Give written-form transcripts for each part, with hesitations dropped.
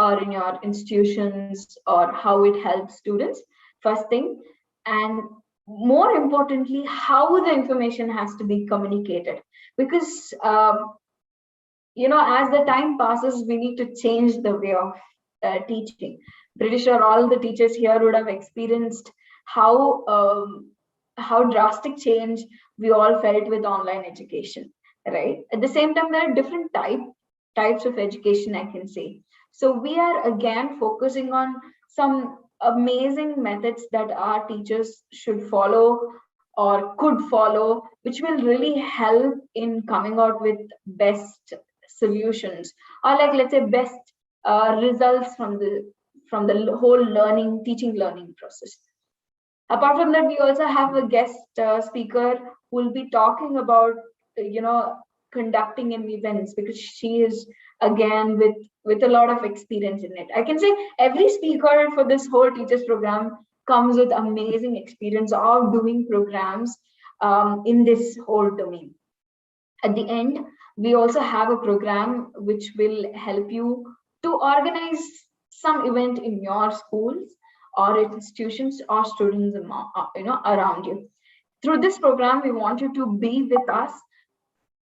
or in your institutions, or how it helps students, first thing. And more importantly, how the information has to be communicated, because as the time passes, we need to change the way of teaching. Pretty sure all the teachers here would have experienced how drastic change we all felt with online education, right? At the same time, there are different types of education, I can say. So we are again focusing on some amazing methods that our teachers should follow or could follow, which will really help in coming out with best solutions, or like, let's say, best results from the whole teaching learning process. Apart from that, we also have a guest speaker who will be talking about conducting in events, because she is again with a lot of experience in it. I can say every speaker for this whole teachers program comes with amazing experience of doing programs in this whole domain. At the end, we also have a program which will help you to organize some event in your schools or institutions or students around you. Through this program, we want you to be with us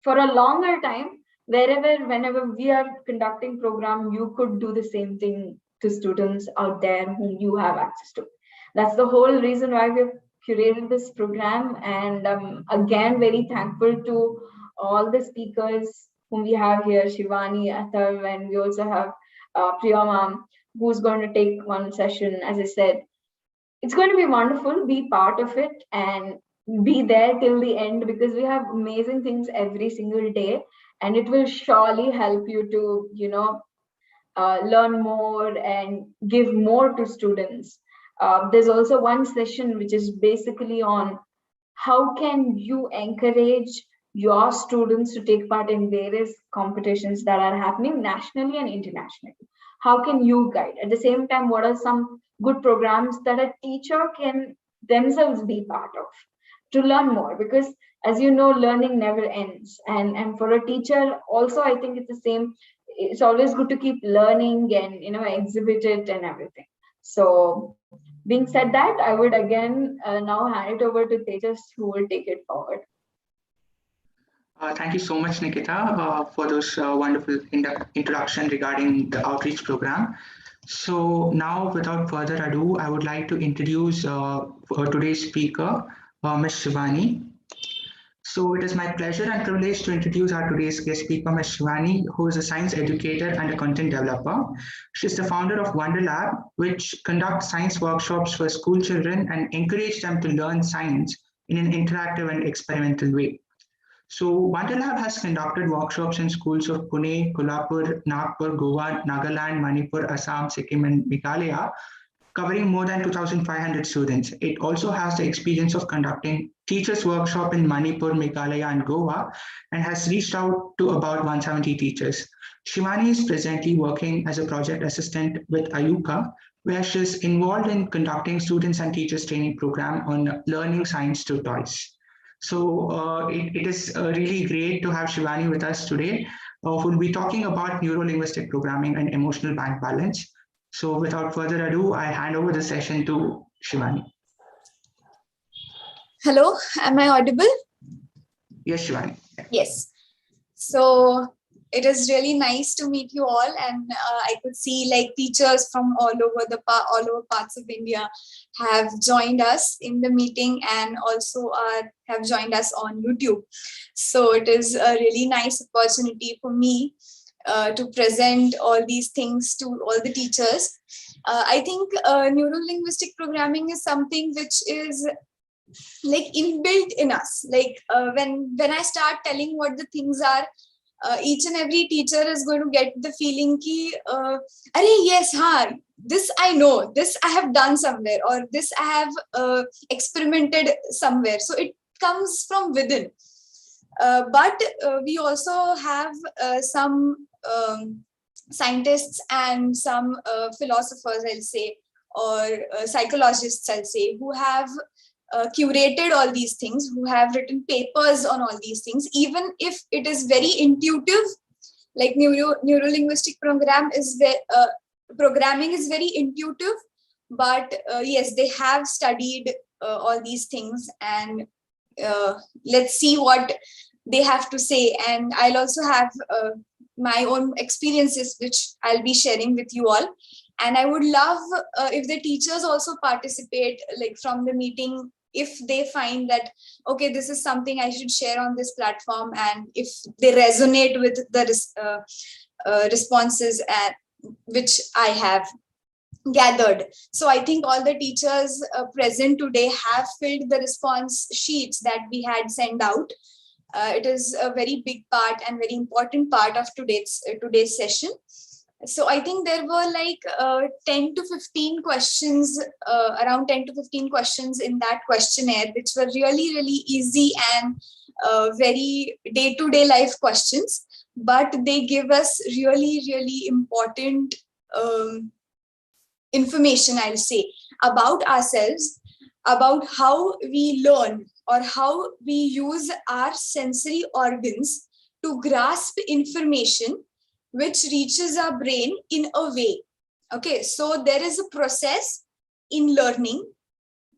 for a longer time. Whenever we are conducting program, you could do the same thing to students out there whom you have access to. That's the whole reason why we've curated this program. And again, very thankful to all the speakers whom we have here, Shivani, Athar, and we also have Priya ma'am, who's going to take one session. As I said, it's going to be wonderful. Be part of it and be there till the end, because we have amazing things every single day, and it will surely help you to learn more and give more to students. There's also one session which is basically on how can you encourage your students to take part in various competitions that are happening nationally and internationally. How can you guide? At the same time, what are some good programs that a teacher can themselves be part of to learn more? Because as you know, learning never ends. And for a teacher also, I think it's the same. It's always good to keep learning and exhibit it and everything. So being said that, I would again now hand it over to Tejas, who will take it forward. Thank you so much, Nikita, for those wonderful introduction regarding the outreach program. So now, without further ado, I would like to introduce today's speaker, Ms. Shivani. So it is my pleasure and privilege to introduce our today's guest speaker, Ms. Shivani, who is a science educator and a content developer. She's the founder of Wonder Lab, which conducts science workshops for school children and encourage them to learn science in an interactive and experimental way. So Wonder Lab has conducted workshops in schools of Pune, Kolhapur, Nagpur, Goa, Nagaland, Manipur, Assam, Sikkim, and Meghalaya, covering more than 2,500 students. It also has the experience of conducting teachers' workshop in Manipur, Meghalaya, and Goa, and has reached out to about 170 teachers. Shivani is presently working as a project assistant with Ayuka, where she's involved in conducting students and teachers training program on learning science to toys. So it is really great to have Shivani with us today, who will be talking about Neuro Linguistic programming and emotional bank balance. So without further ado, I hand over the session to Shivani. Hello, am I audible? Yes, Shivani. Yes. So it is really nice to meet you all, and I could see like teachers from all over parts of India have joined us in the meeting, and also have joined us on YouTube. So it is a really nice opportunity for me to present all these things to all the teachers. I think neuro-linguistic programming is something which is like inbuilt in us. Like when I start telling what the things are, each and every teacher is going to get the feeling ki, yes, this I know, this I have done somewhere, or this I have experimented somewhere. So it comes from within. But we also have some scientists and some philosophers, I'll say, or psychologists, I'll say, who have curated all these things, who have written papers on all these things, even if it is very intuitive. Like neuro-linguistic program is programming is very intuitive, but yes, they have studied all these things, and let's see what they have to say. And I'll also have my own experiences, which I'll be sharing with you all. And I would love if the teachers also participate, like from the meeting, if they find that, okay, this is something I should share on this platform, and if they resonate with the responses which I have gathered. So I think all the teachers present today have filled the response sheets that we had sent out. It is a very big part and very important part of today's session. So I think there were like 10 to 15 questions, around 10 to 15 questions in that questionnaire, which were really, really easy and very day-to-day life questions. But they give us really, really important information, I'll say, about ourselves, about how we learn or how we use our sensory organs to grasp information which reaches our brain in a way. Okay, so there is a process in learning,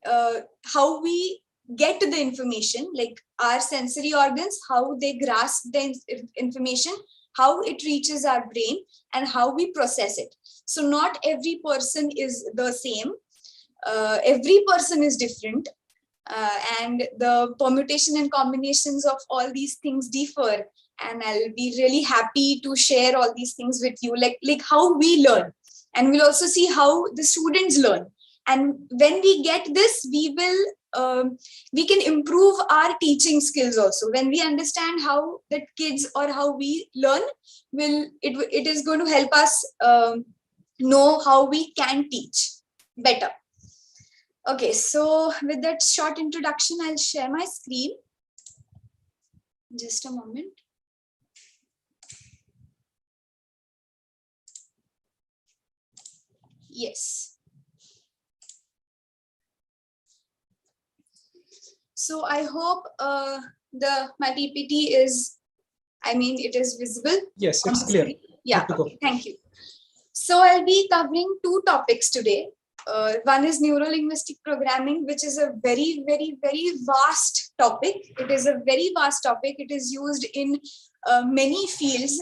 how we get to the information, like our sensory organs, how they grasp the information, how it reaches our brain, and how we process it. So not every person is the same. Every person is different. And the permutation and combinations of all these things differ. And I'll be really happy to share all these things with you, like how we learn. And we'll also see how the students learn. And when we get this, we can improve our teaching skills also. When we understand how the kids or how we learn, it is going to help us know how we can teach better. Okay, so with that short introduction, I'll share my screen. Just a moment. Yes. So I hope my PPT is, it is visible. Yes, it's clear. Yeah, okay, thank you. So I'll be covering two topics today. One is Neuro Linguistic programming, which is a very, very, very vast topic. It is a very vast topic. It is used in many fields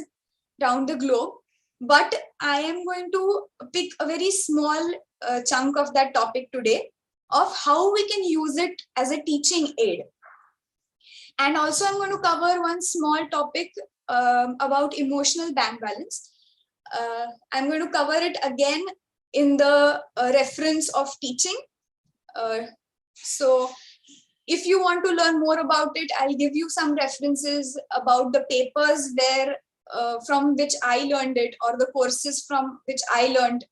around the globe. But I am going to pick a very small chunk of that topic today, of how we can use it as a teaching aid. And also I'm going to cover one small topic about emotional bank balance. I'm going to cover it again in the reference of teaching. So if you want to learn more about it, I'll give you some references about the papers where from which I learned it, or the courses from which I learned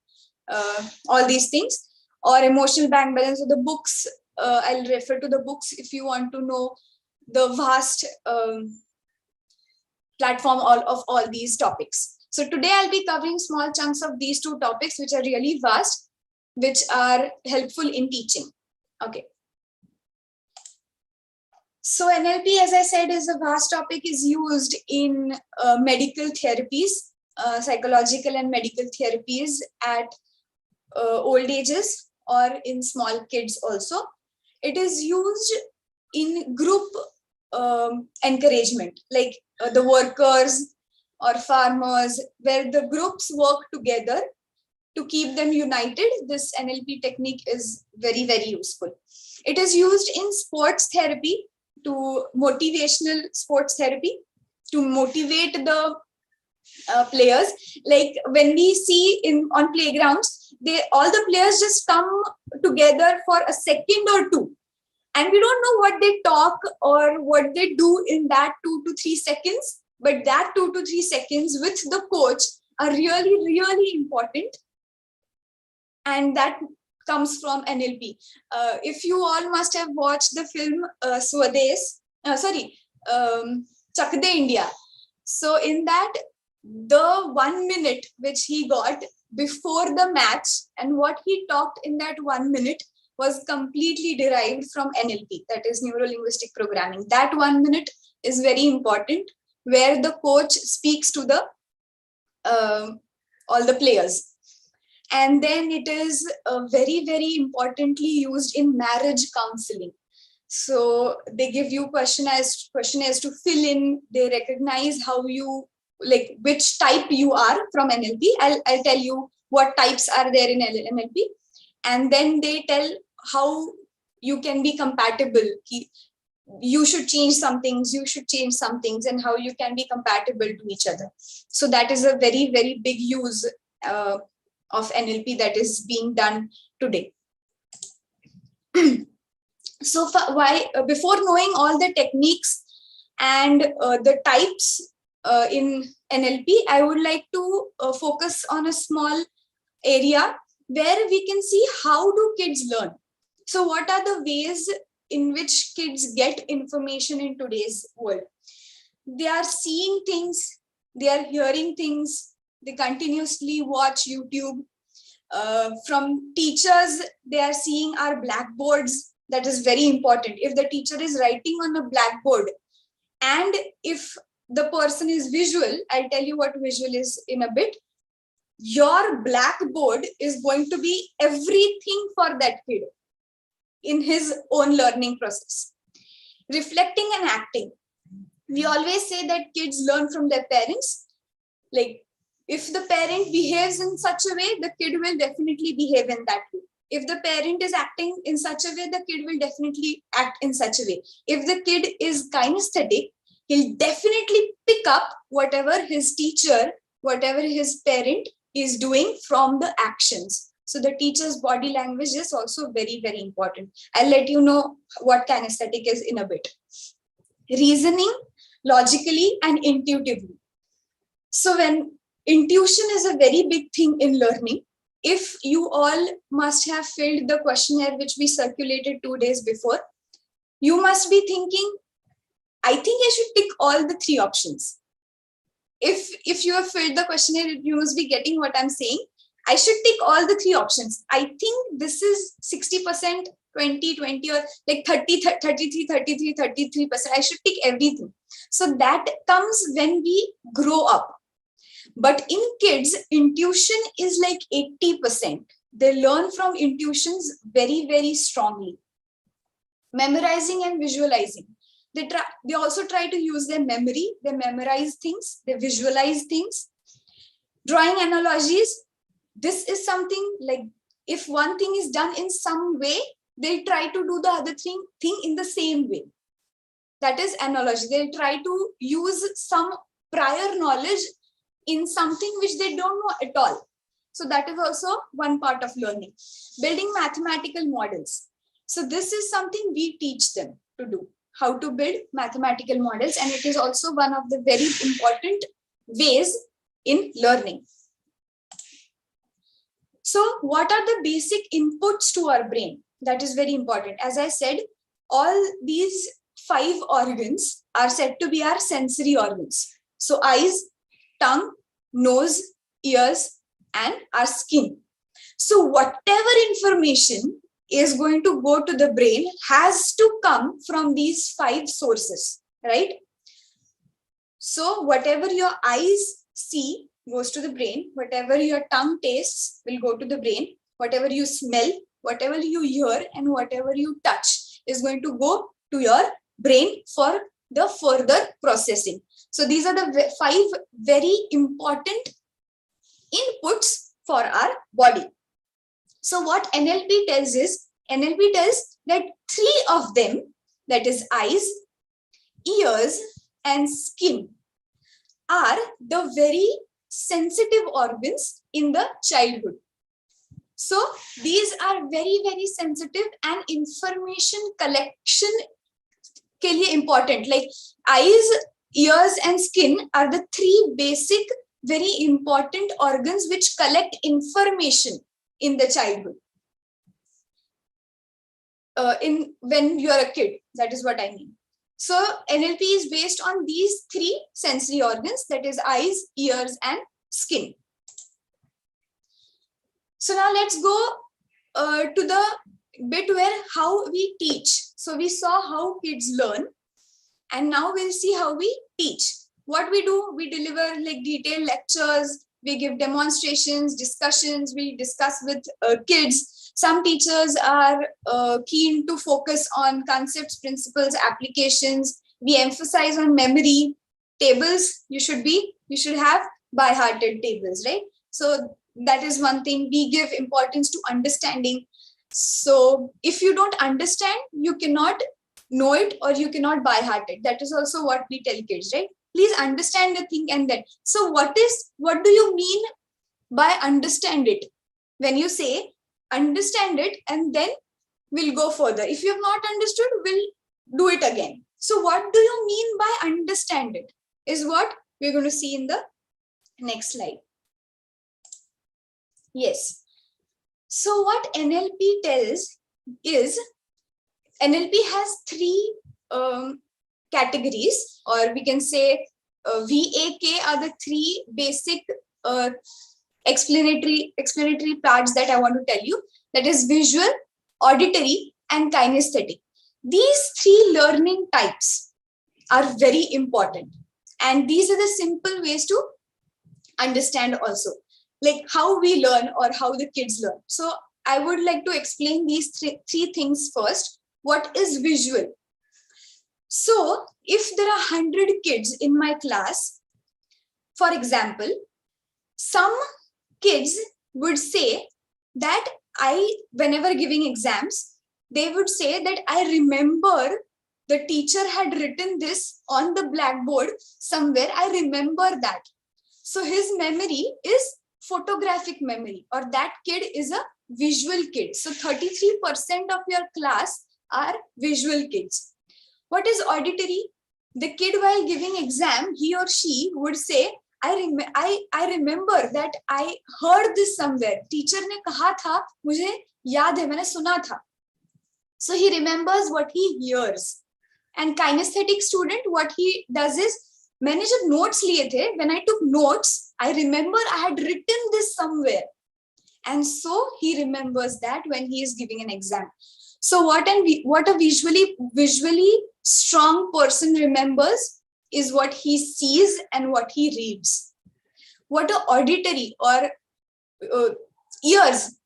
all these things, or emotional bank balance, or the books. I'll refer to the books if you want to know the vast platform of all these topics. So today I'll be covering small chunks of these two topics, which are really vast, which are helpful in teaching. Okay. So NLP, as I said, is a vast topic, is used in medical therapies, psychological and medical therapies at old ages, or in small kids also. It is used in group encouragement, like the workers or farmers, where the groups work together to keep them united. This NLP technique is very, very useful. It is used in sports therapy, to motivational sports therapy, to motivate the players. Like when we see on playgrounds, all the players just come together for a second or two, and we don't know what they talk or what they do in that 2 to 3 seconds, but that 2 to 3 seconds with the coach are really, really important. And that comes from NLP. If you all must have watched the film Chak De India. So in that, the 1 minute which he got before the match and what he talked in that 1 minute was completely derived from NLP, that is Neuro Linguistic Programming. That 1 minute is very important, where the coach speaks to the all the players. And then it is very, very importantly used in marriage counseling. So they give you questionnaires to fill in. They recognize how you, like which type you are from NLP. I'll tell you what types are there in NLP. And then they tell how you can be compatible. You should change some things, you should change some things, and how you can be compatible to each other. So that is a very, very big use of NLP that is being done today. So before knowing all the techniques and the types in NLP, I would like to focus on a small area where we can see how do kids learn. So what are the ways in which kids get information in today's world? They are seeing things, they are hearing things, they continuously watch YouTube. From teachers, they are seeing our blackboards. That is very important. If the teacher is writing on a blackboard, and if the person is visual, I'll tell you what visual is in a bit. Your blackboard is going to be everything for that kid in his own learning process. Reflecting and acting. We always say that kids learn from their parents. Like, if the parent behaves in such a way, the kid will definitely behave in that way. If the parent is acting in such a way, the kid will definitely act in such a way. If the kid is kinesthetic, he'll definitely pick up whatever his teacher, whatever his parent is doing from the actions. So the teacher's body language is also very, very important. I'll let you know what kinesthetic is in a bit. Reasoning logically and intuitively. So when intuition is a very big thing in learning, if you all must have filled the questionnaire which we circulated 2 days before, you must be thinking, I think I should tick all the 3 options. If you have filled the questionnaire, you must be getting what I'm saying. I should tick all the 3 options. I think this is 60%, 20, or like 30, 33, 33, 33%. I should tick everything. So that comes when we grow up. But in kids, intuition is like 80%. They learn from intuitions very, very strongly. Memorizing and visualizing. They also try to use their memory. They memorize things. They visualize things. Drawing analogies. This is something like if one thing is done in some way, they'll try to do the other thing in the same way. That is analogy. They'll try to use some prior knowledge in something which they don't know at all. So that is also one part of learning. Building mathematical models. So this is something we teach them to do, how to build mathematical models. And it is also one of the very important ways in learning. So what are the basic inputs to our brain? That is very important. As I said, all these 5 organs are said to be our sensory organs. So eyes, tongue, nose, ears, and our skin. So whatever information is going to go to the brain has to come from these 5 sources, right? So whatever your eyes see goes to the brain, whatever your tongue tastes will go to the brain, whatever you smell, whatever you hear, and whatever you touch is going to go to your brain for the further processing. So these are the 5 very important inputs for our body. So what NLP tells is, NLP tells that 3 of them, that is eyes, ears, and skin, are the very sensitive organs in the childhood. So these are very, very sensitive and information collection ke liye important. Like eyes, ears, and skin are the 3 basic, very important organs which collect information in the childhood. When you are a kid, that is what I mean. So NLP is based on these 3 sensory organs, that is eyes, ears, and skin. So now let's go to the bit where how we teach. So we saw how kids learn, and now we'll see how we teach. What we do, we deliver like detailed lectures, we give demonstrations, discussions, we discuss with kids. Some teachers are keen to focus on concepts, principles, applications. We emphasize on memory. Tables, you should have by-hearted tables, right? So that is one thing. We give importance to understanding. So if you don't understand, you cannot know it or you cannot by-heart it. That is also what we tell kids, right? Please understand the thing and then. So what do you mean by understand it? When you say understand it and then we'll go further. If you have not understood, we'll do it again. So what do you mean by understand it is what we're going to see in the next slide. Yes. So what NLP tells is NLP has three categories, or we can say VAK are the three basic explanatory parts that I want to tell you. That is visual, auditory, and kinesthetic. These three learning types are very important. And these are the simple ways to understand also, like how we learn or how the kids learn. So I would like to explain these three things first. What is visual? So if there are 100 kids in my class, for example, some kids would say that whenever giving exams, they would say that I remember the teacher had written this on the blackboard somewhere. I remember that. So his memory is photographic memory, or that kid is a visual kid. So 33% of your class are visual kids. What is auditory? The kid while giving exam, he or she would say, I remember that I heard this somewhere. Teacher ne kaha tha, mujhe yaad hai, maine suna tha. So he remembers what he hears. And kinesthetic student, what he does is, मैंने जब notes लिए थे, when I took notes, I remember I had written this somewhere. And so he remembers that when he is giving an exam. So what a visually strong person remembers is what he sees and what he reads. What a auditory or ears,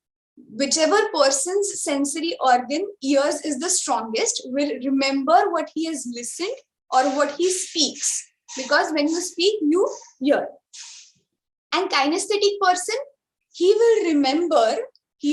whichever person's sensory organ, ears is the strongest, will remember what he has listened or what he speaks. Because when you speak, you hear. And kinesthetic person, he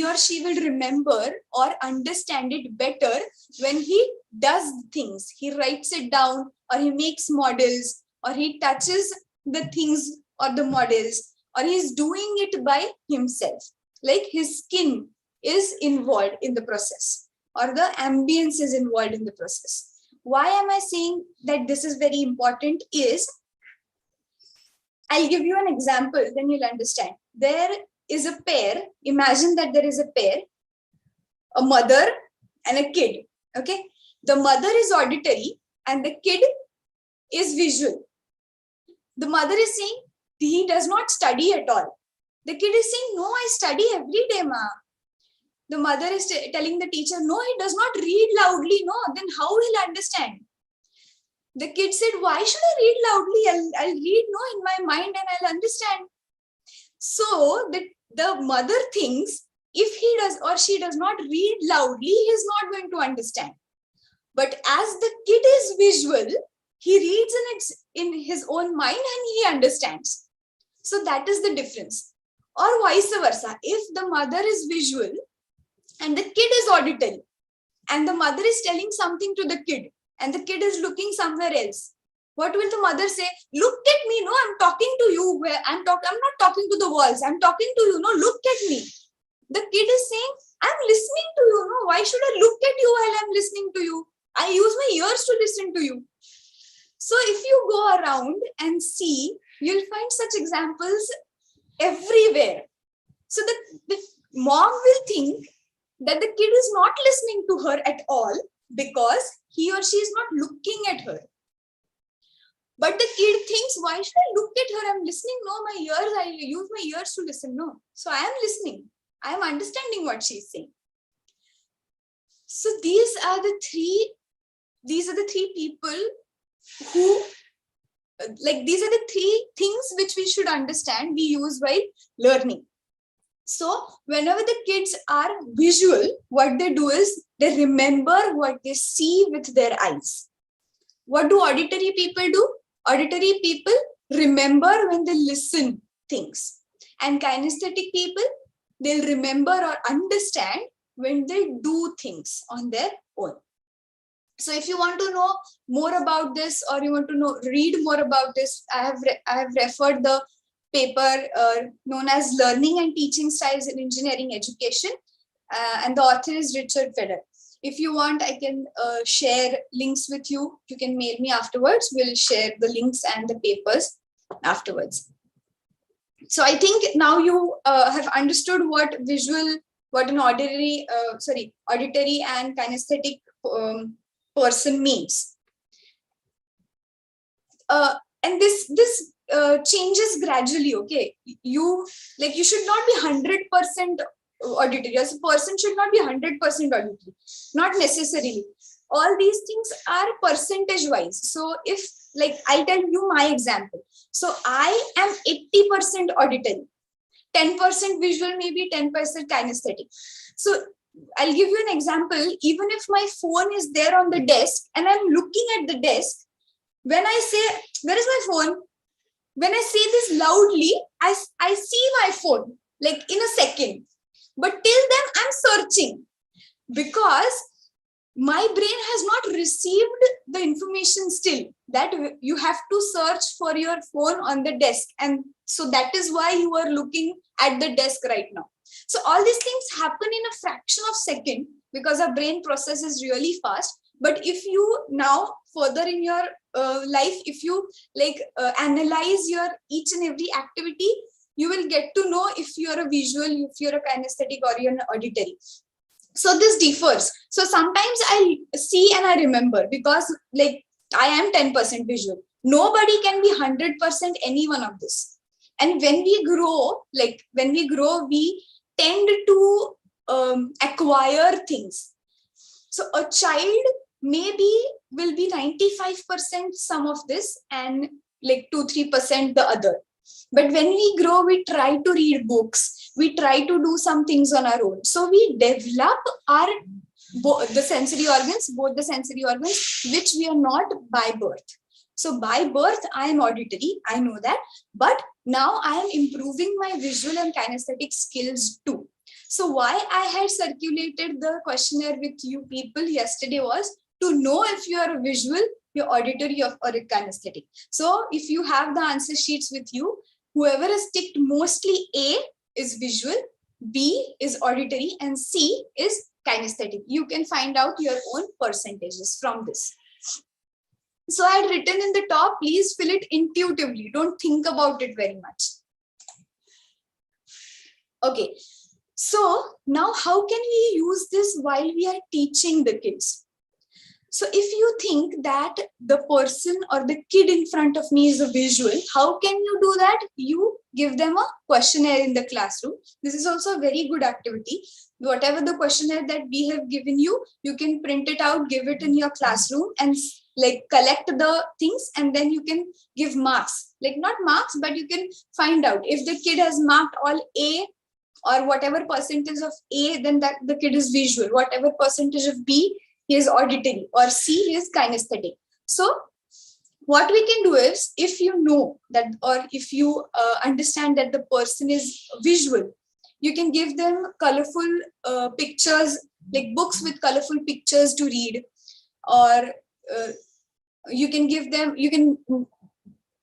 or she will remember or understand it better when he does things. He writes it down, or he makes models, or he touches the things or the models, or he's doing it by himself. Like his skin is involved in the process, or the ambience is involved in the process. Why am I saying that this is very important is, I'll give you an example, then you'll understand. There is a pair, imagine that there is a pair, a mother and a kid, okay? The mother is auditory and the kid is visual. The mother is saying, he does not study at all. The kid is saying, no, I study every day, ma. The mother is telling the teacher, no, he does not read loudly, no, then how will he understand? The kid said, why should I read loudly? I'll read in my mind and I'll understand. So the mother thinks if he does or she does not read loudly, he is not going to understand. But as the kid is visual, he reads in his own mind and he understands. So that is the difference. Or vice versa. If the mother is visual and the kid is auditory, and the mother is telling something to the kid, and the kid is looking somewhere else, what will the mother say? Look at me, no, I'm talking to you. I'm not talking to the walls. I'm talking to you, no, look at me. The kid is saying, I'm listening to you, no, why should I look at you while I'm listening to you? I use my ears to listen to you. So if you go around and see, you'll find such examples everywhere. So the mom will think that the kid is not listening to her at all because he or she is not looking at her. But the kid thinks, why should I look at her? I'm listening. No, my ears, I use my ears to listen. No. So I am listening. I am understanding what she's saying. So these are the three people who like these are the three things which we should understand we use while learning. So whenever the kids are visual, what they do is they remember what they see with their eyes. What do auditory people do? Auditory people remember when they listen things. And kinesthetic people, they'll remember or understand when they do things on their own. So if you want to know more about this, or you want to read more about this, I have referred the paper known as Learning and Teaching Styles in Engineering Education, and the author is Richard Feder. If you want, I can share links with you. You can mail me afterwards. We'll share the links and the papers afterwards. So I think now you have understood what an auditory and kinesthetic person means. And this changes gradually. Okay, you should not be 100% auditory. As a person should not be 100% auditory, not necessarily. All these things are percentage wise. So if, like, I'll tell you my example. So I am 80% auditory, 10% visual, maybe 10% kinesthetic. So I'll give you an example. Even if my phone is there on the desk and I'm looking at the desk, when I say, where is my phone? When I say this loudly, I see my phone like in a second. But till then, I'm searching because my brain has not received the information still that you have to search for your phone on the desk. And so that is why you are looking at the desk right now. So all these things happen in a fraction of a second because our brain process is really fast. But if you now further in your life, if you analyze your each and every activity, you will get to know if you're a visual, if you're a kinesthetic, or you're an auditory. So this differs. So sometimes I see and I remember because like I am 10% visual. Nobody can be 100% any one of this. And when we grow, we tend to acquire things. So a child maybe will be 95% some of this and like 2-3% the other. But when we grow, we try to read books. We try to do some things on our own. So we develop both the sensory organs, which we are not by birth. So by birth, I am auditory. I know that. But now I am improving my visual and kinesthetic skills too. So why I had circulated the questionnaire with you people yesterday was to know if you are a visual, you're auditory, or a kinesthetic. So if you have the answer sheets with you, whoever has ticked mostly A is visual, B is auditory, and C is kinesthetic. You can find out your own percentages from this. So I had written in the top, please fill it intuitively. Don't think about it very much. Okay. So now how can we use this while we are teaching the kids? So if you think that the person or the kid in front of me is a visual, how can you do that? You give them a questionnaire in the classroom. This is also a very good activity. Whatever the questionnaire that we have given you, you can print it out, give it in your classroom and like collect the things, and then you can give marks. Like not marks, but you can find out if the kid has marked all A or whatever percentage of A, then that the kid is visual. Whatever percentage of B, he is auditory, or C is kinesthetic. So what we can do is, if you know that, or if you understand that the person is visual, you can give them colorful pictures, like books with colorful pictures to read, or you can give them, you can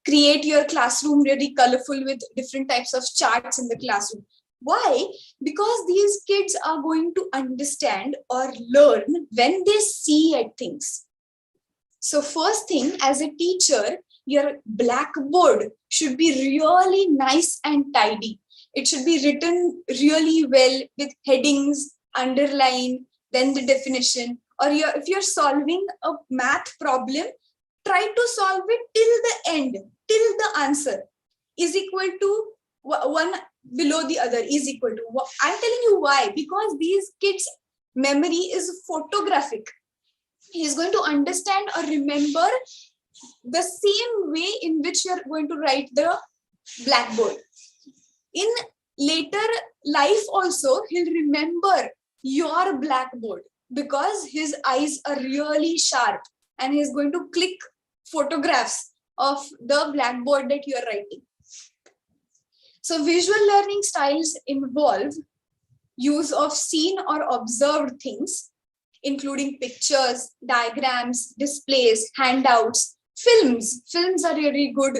create your classroom really colorful with different types of charts in the classroom. Why? Because these kids are going to understand or learn when they see at things. So first thing, as a teacher, your blackboard should be really nice and tidy. It should be written really well with headings, underline, then the definition. Or if you're solving a math problem, try to solve it till the end, till the answer is equal to one below the other is equal to. I'm telling you why. Because these kids' memory is photographic. He's going to understand or remember the same way in which you are going to write the blackboard. In later life also, he'll remember your blackboard because his eyes are really sharp and he's going to click photographs of the blackboard that you are writing. So visual learning styles involve use of seen or observed things, including pictures, diagrams, displays, handouts, films. Films are really good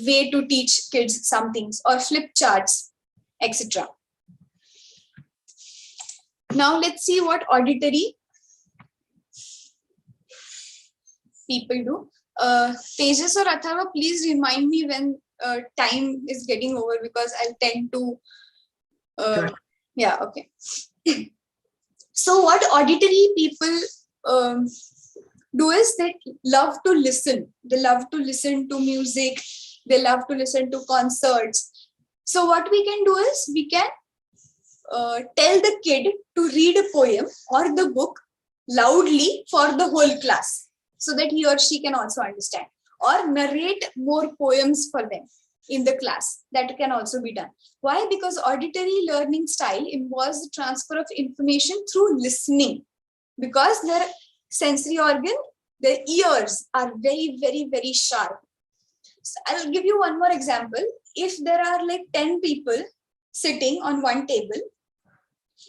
way to teach kids some things, or flip charts, etc. Now let's see what auditory people do. Tejas or Atharva, please remind me when time is getting over, because I'll tend to Sure. yeah, okay. So what auditory people do is they love to listen. They love to listen to music. They love to listen to concerts. So what we can do is we can tell the kid to read a poem or the book loudly for the whole class, so that he or she can also understand, or narrate more poems for them in the class. That can also be done. Why? Because auditory learning style involves the transfer of information through listening, because their sensory organ, their ears are very, very, very sharp. So I'll give you one more example. If there are like 10 people sitting on one table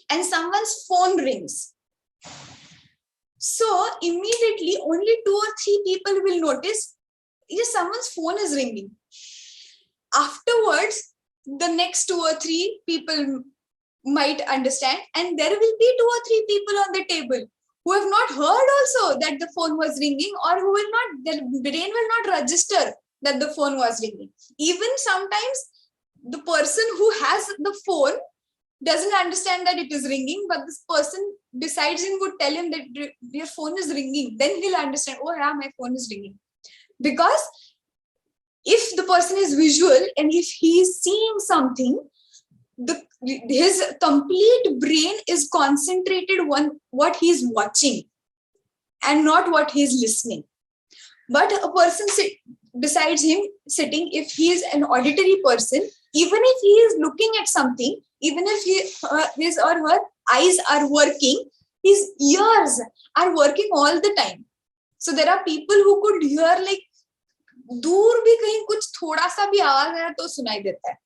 and someone's phone rings, so immediately only 2 or 3 people will notice, yes, someone's phone is ringing. Afterwards, the next 2 or 3 people might understand, and there will be 2 or 3 people on the table who have not heard also that the phone was ringing, or who will not, their brain will not register that the phone was ringing. Even sometimes the person who has the phone doesn't understand that it is ringing, but this person besides him would tell him that your phone is ringing. Then he'll understand, oh yeah, my phone is ringing. Because if the person is visual and if he is seeing something, his complete brain is concentrated on what he is watching and not what he is listening. But a person besides him sitting, if he is an auditory person, even if he is looking at something, even if his or her eyes are working, his ears are working all the time. So there are people who could hear like दूर भी कहीं कुछ थोड़ा सा भी आवाज आया तो सुनाई देता है.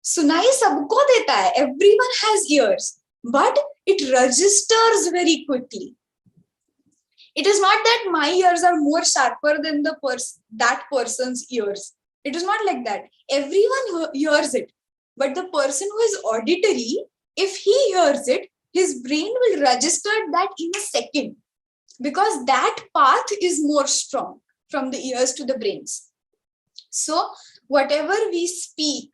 सुनाई सबको देता है. Everyone has ears, but it registers very quickly. It is not that my ears are more sharper than that person's ears. It is not like that. Everyone hears it, but the person who is auditory, if he hears it, his brain will register that in a second, because that path is more strong from the ears to the brains. So whatever we speak,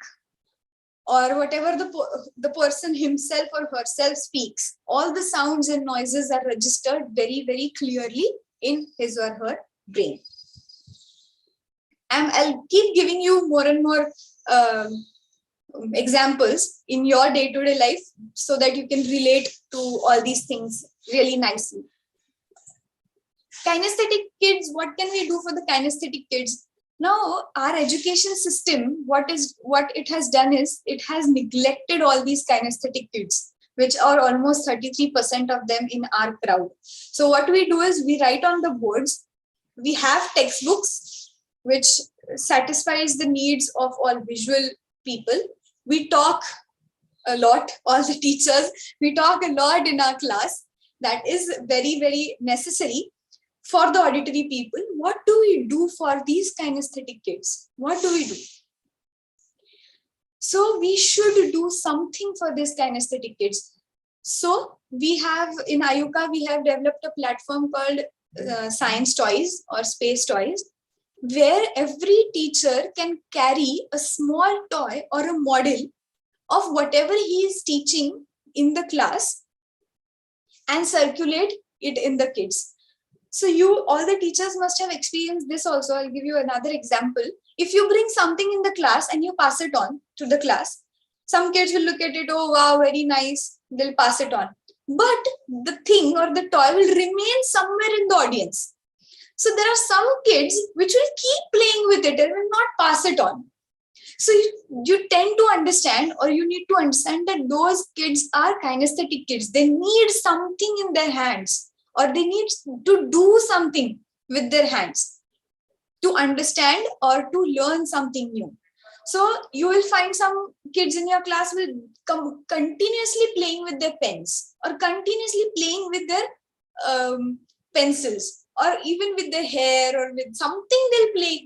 or whatever the person himself or herself speaks, all the sounds and noises are registered very, very clearly in his or her brain. And I'll keep giving you more and more examples in your day-to-day life so that you can relate to all these things really nicely. Kinesthetic kids, what can we do for the kinesthetic kids? Now, our education system, what it has done is, it has neglected all these kinesthetic kids, which are almost 33% of them in our crowd. So what we do is we write on the boards, we have textbooks, which satisfies the needs of all visual people. We talk a lot, all the teachers, we talk a lot in our class. That is very, very necessary. For the auditory people, what do we do for these kinesthetic kids? What do we do? So we should do something for these kinesthetic kids. So we have, in Ayuka, we have developed a platform called Science Toys or Space Toys, where every teacher can carry a small toy or a model of whatever he is teaching in the class and circulate it in the kids. So all the teachers must have experienced this also. I'll give you another example. If you bring something in the class and you pass it on to the class, some kids will look at it, oh wow, very nice, they'll pass it on. But the thing or the toy will remain somewhere in the audience. So there are some kids which will keep playing with it and will not pass it on. So you tend to understand, or you need to understand, that those kids are kinesthetic kids. They need something in their hands, or they need to do something with their hands to understand or to learn something new. So you will find some kids in your class will come continuously playing with their pens, or continuously playing with their pencils, or even with their hair, or with something.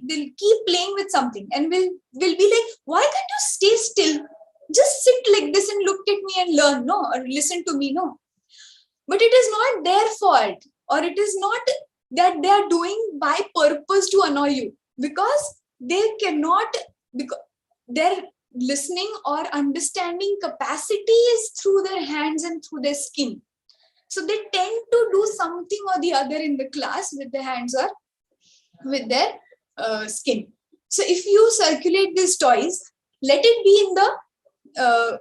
They'll keep playing with something, and will be like, why can't you stay still? Just sit like this and look at me and learn, no, or listen to me, no. But it is not their fault, or it is not that they are doing by purpose to annoy you, because they cannot, because their listening or understanding capacity is through their hands and through their skin. So they tend to do something or the other in the class with their hands or with their skin. So if you circulate these toys, let it be in the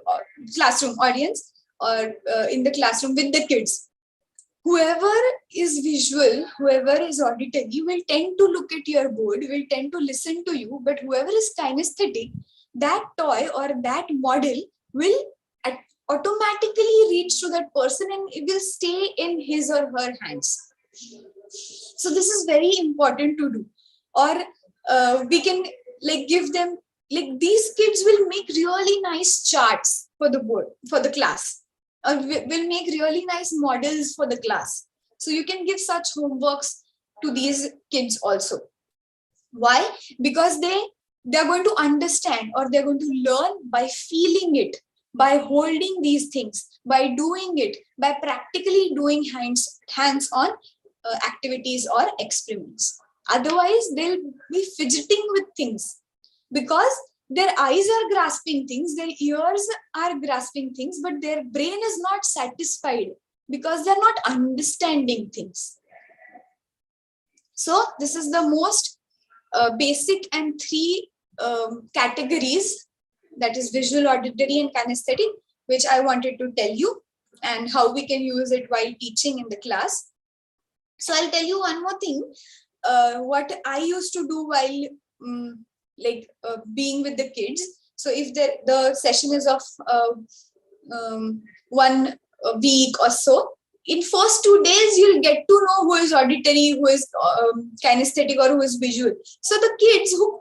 classroom audience, or in the classroom with the kids. Whoever is visual, whoever is auditory, will tend to look at your board, will tend to listen to you. But whoever is kinesthetic, that toy or that model will automatically reach to that person, and it will stay in his or her hands. So this is very important to do. Or we can give them, these kids will make really nice charts for the board, for the class, or will make really nice models for the class. So you can give such homeworks to these kids also. Why? Because they're going to understand, or they're going to learn by feeling it, by holding these things, by doing it, by practically doing hands-on activities or experiments. Otherwise, they'll be fidgeting with things, because their eyes are grasping things, their ears are grasping things, but their brain is not satisfied, because they're not understanding things. So this is the most basic and three categories, that is visual, auditory, and kinesthetic, which I wanted to tell you, and how we can use it while teaching in the class. So I'll tell you one more thing, what I used to do while being with the kids. So if the session is of 1 week or so, in first 2 days, you'll get to know who is auditory, who is kinesthetic, or who is visual. So the kids who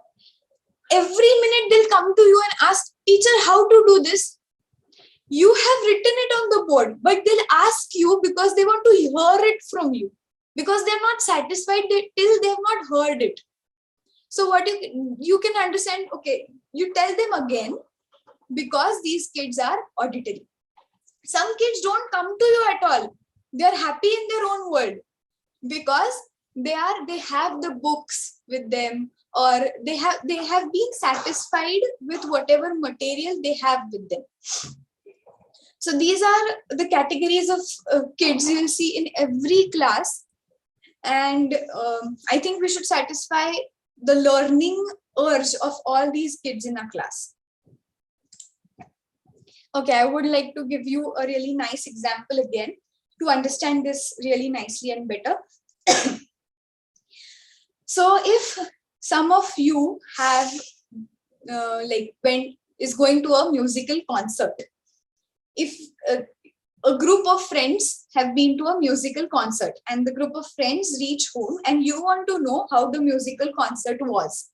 every minute they'll come to you and ask, teacher, how to do this? You have written it on the board, but they'll ask you because they want to hear it from you, because they're not satisfied till they have not heard it. So what you can understand, okay, you tell them again, because these kids are auditory. Some kids don't come to you at all. They're happy in their own world, because they have the books with them, or they have been satisfied with whatever material they have with them. So these are the categories of kids you will see in every class. And I think we should satisfy the learning urge of all these kids in our class. Okay, I would like to give you a really nice example again to understand this really nicely and better. So if some of you have is going to a musical concert, if a group of friends have been to a musical concert, and the group of friends reach home, and you want to know how the musical concert was.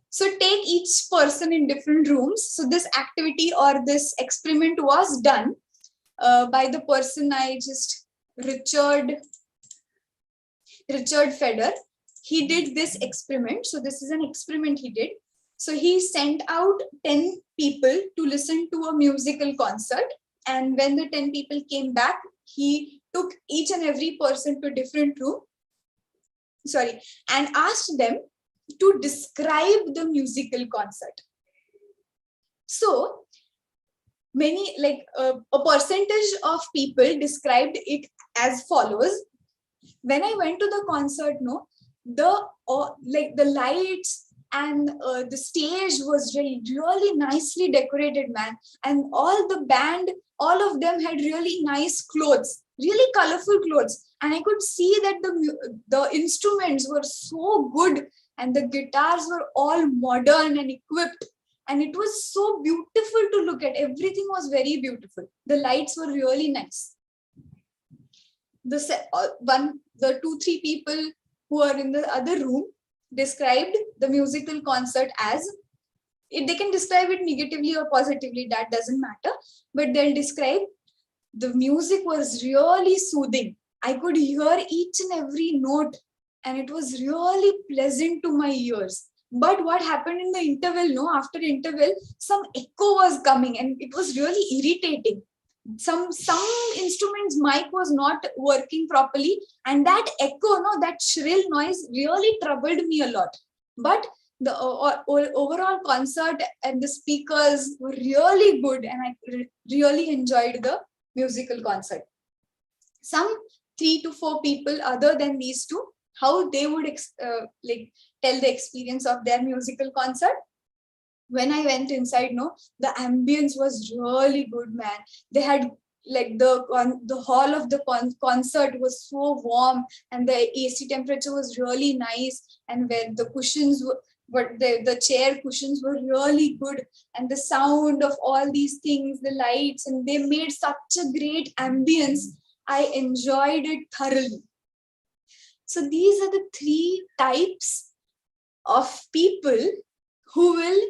So take each person in different rooms. So this activity or this experiment was done by the person Richard Feder. He did this experiment. So this is an experiment he did. So he sent out 10 people to listen to a musical concert. And when the 10 people came back, he took each and every person to a different room, and asked them to describe the musical concert. So many, a percentage of people described it as follows. When I went to the concert, the lights and the stage was really nicely decorated, man. And all the band, all of them had really nice clothes. really colorful clothes. And I could see that the instruments were so good and the guitars were all modern and equipped. And it was so beautiful to look at. Everything was very beautiful. The lights were really nice. The 2-3 people who are in the other room described the musical concert as, they can describe it negatively or positively, that doesn't matter, but they'll describe the music was really soothing. I could hear each and every note and it was really pleasant to my ears. But what happened in the interval, after interval, some echo was coming and it was really irritating. Some instruments mic was not working properly, and that echo, that shrill noise really troubled me a lot. But the overall concert and the speakers were really good, and I really enjoyed the musical concert. Some 3 to 4 people other than these two, how they would tell the experience of their musical concert. When I went inside, the ambience was really good, man. They had the hall of the concert was so warm and the AC temperature was really nice, and where the cushions were, but the chair cushions were really good, and the sound of all these things, the lights, and they made such a great ambience. I enjoyed it thoroughly. So these are the 3 types of people who will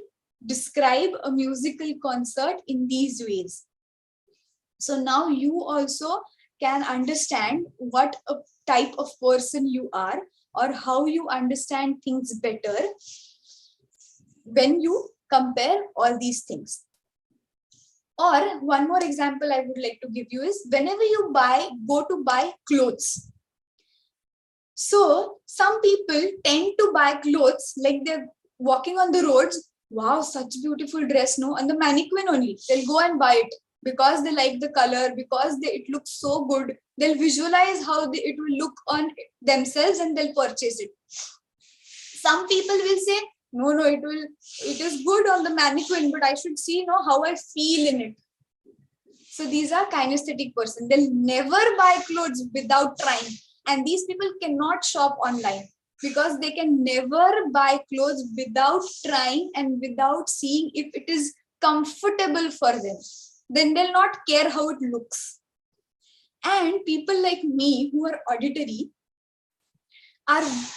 describe a musical concert in these ways. So now you also can understand what a type of person you are, or how you understand things better when you compare all these things. Or one more example I would like to give you is, whenever you go to buy clothes. So some people tend to buy clothes like they're walking on the roads. Wow, such beautiful dress, on the mannequin only. They'll go and buy it because they like the color, because it looks so good. They'll visualize how it will look on themselves and they'll purchase it. Some people will say, no, it is good on the mannequin, but I should see how I feel in it. So these are kinesthetic person. They'll never buy clothes without trying. And these people cannot shop online because they can never buy clothes without trying and without seeing if it is comfortable for them. Then they'll not care how it looks. And people like me who are auditory,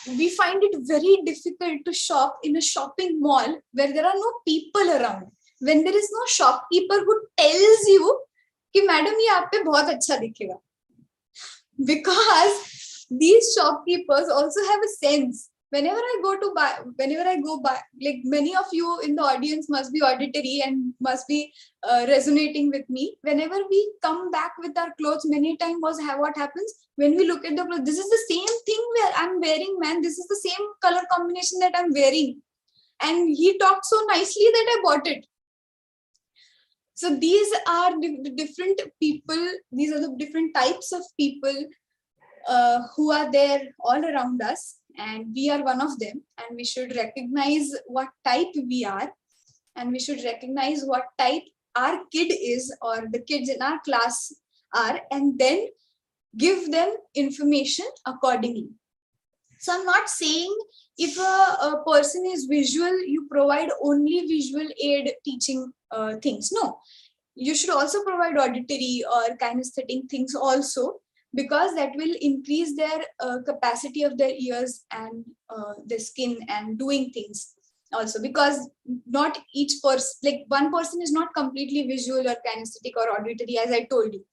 we find it very difficult to shop in a shopping mall where there are no people around. When there is no shopkeeper who tells you कि madam ये आप पे बहुत अच्छा दिखेगा. Because these shopkeepers also have a sense. Whenever I go by, like many of you in the audience must be auditory and must be resonating with me. Whenever we come back with our clothes, many times what happens when we look at the clothes, this is the same thing where I'm wearing, man. This is the same color combination that I'm wearing. And he talked so nicely that I bought it. So these are the different people. These are the different types of people who are there all around us, and we are one of them, and we should recognize what type we are, and we should recognize what type our kid is, or the kids in our class are, and then give them information accordingly. So I'm not saying if a person is visual, you provide only visual aid teaching things. No, you should also provide auditory or kinesthetic things also, because that will increase their capacity of their ears and their skin and doing things also, because not each person, like one person is not completely visual or kinesthetic or auditory, as I told you.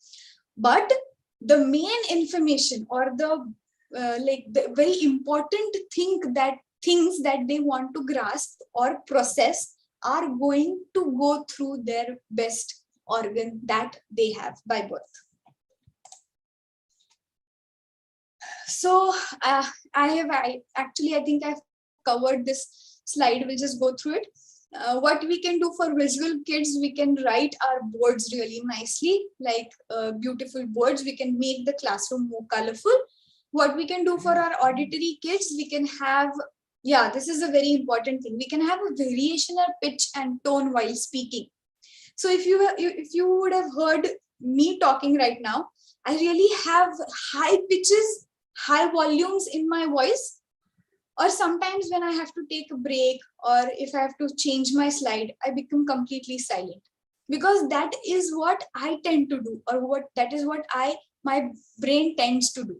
But the main information or the very important things that they want to grasp or process are going to go through their best organ that they have by birth. So I think I've covered this slide. We'll just go through it. What we can do for visual kids, we can write our boards really nicely, like beautiful boards. We can make the classroom more colorful. What we can do for our auditory kids, we can have, this is a very important thing. We can have a variation of pitch and tone while speaking. So if you would have heard me talking right now, I really have high pitches, high volumes in my voice, or sometimes when I have to take a break or if I have to change my slide, I become completely silent, because that is what I tend to do, or that is what my brain tends to do.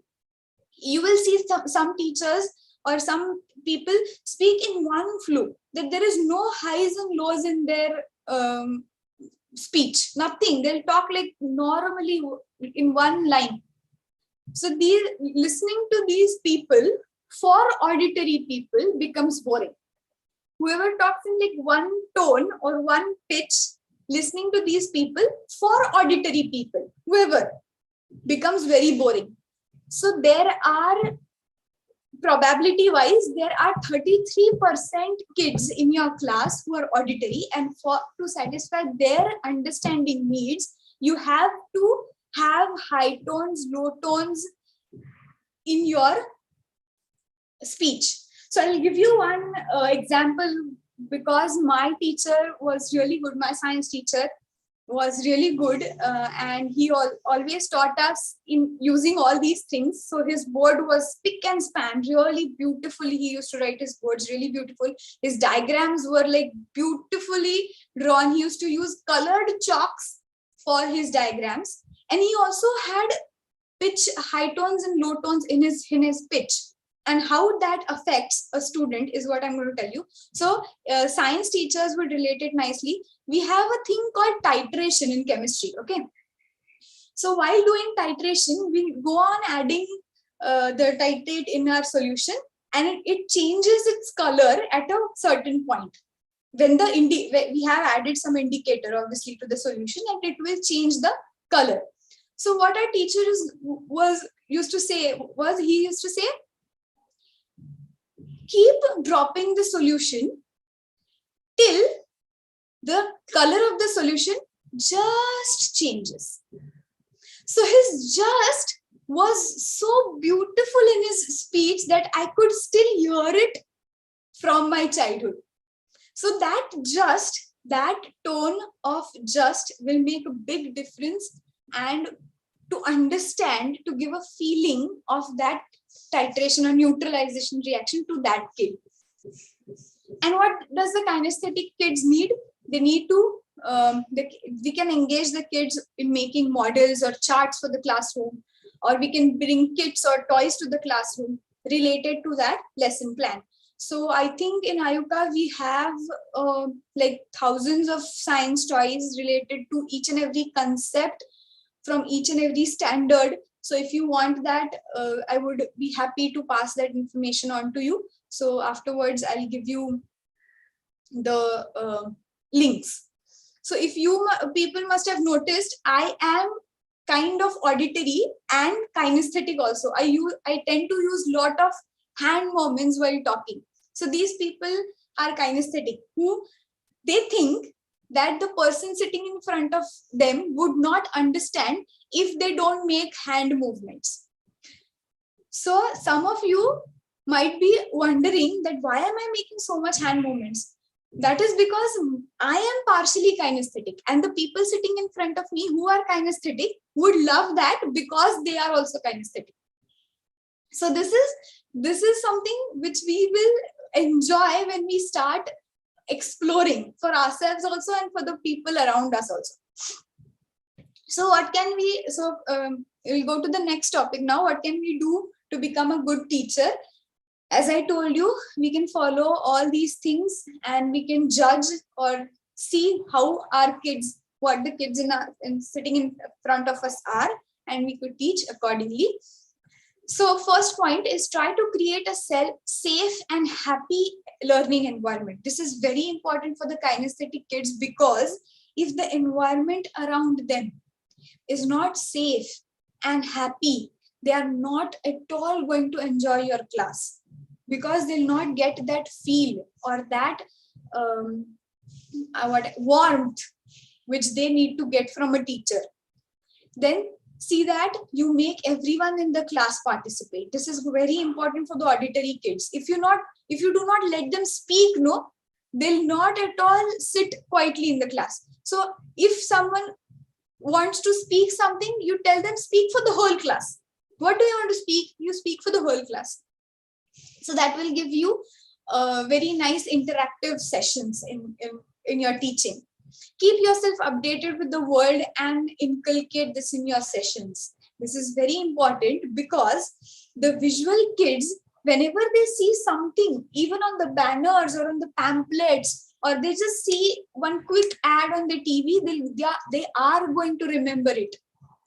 You will see some teachers or some people speak in one flow, that there is no highs and lows in their speech, nothing. They'll talk like normally in one line. So listening to these people for auditory people becomes boring. Whoever talks in like one tone or one pitch, listening to these people for auditory people, whoever, becomes very boring. So there are, probability wise, there are 33% kids in your class who are auditory, and to satisfy their understanding needs, you have to have high tones, low tones in your speech. So I'll give you one example, because my teacher was really good. My science teacher was really good, and he always taught us in using all these things. So his board was spick and span, really beautifully. He used to write his boards really beautiful. His diagrams were like beautifully drawn. He used to use colored chalks for his diagrams, and he also had pitch, high tones and low tones in his pitch. And how that affects a student is what I'm going to tell you. So science teachers would relate it nicely. We have a thing called titration in chemistry. Okay. So while doing titration, we go on adding the titrate in our solution, and it changes its color at a certain point. When we have added some indicator obviously to the solution, and it will change the color. So what our teacher used to say, keep dropping the solution till the color of the solution just changes. So his just was so beautiful in his speech that I could still hear it from my childhood. So that tone of just will make a big difference, and to understand, to give a feeling of that titration or neutralization reaction to that kid. And what does the kinesthetic kids need? They need to, we can engage the kids in making models or charts for the classroom, or we can bring kits or toys to the classroom related to that lesson plan. So I think in Ayuka, we have like thousands of science toys related to each and every concept from each and every standard. So if you want that, I would be happy to pass that information on to you. So afterwards, I'll give you the links. So if people must have noticed, I am kind of auditory and kinesthetic also. I tend to use lot of hand movements while talking. So these people are kinesthetic, who they think that the person sitting in front of them would not understand if they don't make hand movements. So some of you might be wondering that why am I making so much hand movements? That is because I am partially kinesthetic, and the people sitting in front of me who are kinesthetic would love that because they are also kinesthetic. So this is something which we will enjoy when we start exploring for ourselves also and for the people around us also. So what can we, we'll go to the next topic now. What can we do to become a good teacher? As I told you, we can follow all these things and we can judge or see how our kids, what the kids sitting in front of us are, and we could teach accordingly. So first point is try to create a safe and happy learning environment. This is very important for the kinesthetic kids, because if the environment around them is not safe and happy, they are not at all going to enjoy your class, because they'll not get that feel or that warmth which they need to get from a teacher. Then see that you make everyone in the class participate. This is very important for the auditory kids. If you do not let them speak, they'll not at all sit quietly in the class. So if someone wants to speak something, you tell them speak for the whole class. What do you want to speak? You speak for the whole class. So that will give you very nice interactive sessions in your teaching. Keep yourself updated with the world and inculcate this in your sessions. This is very important because the visual kids, whenever they see something, even on the banners or on the pamphlets, or they just see one quick ad on the TV, they are going to remember it,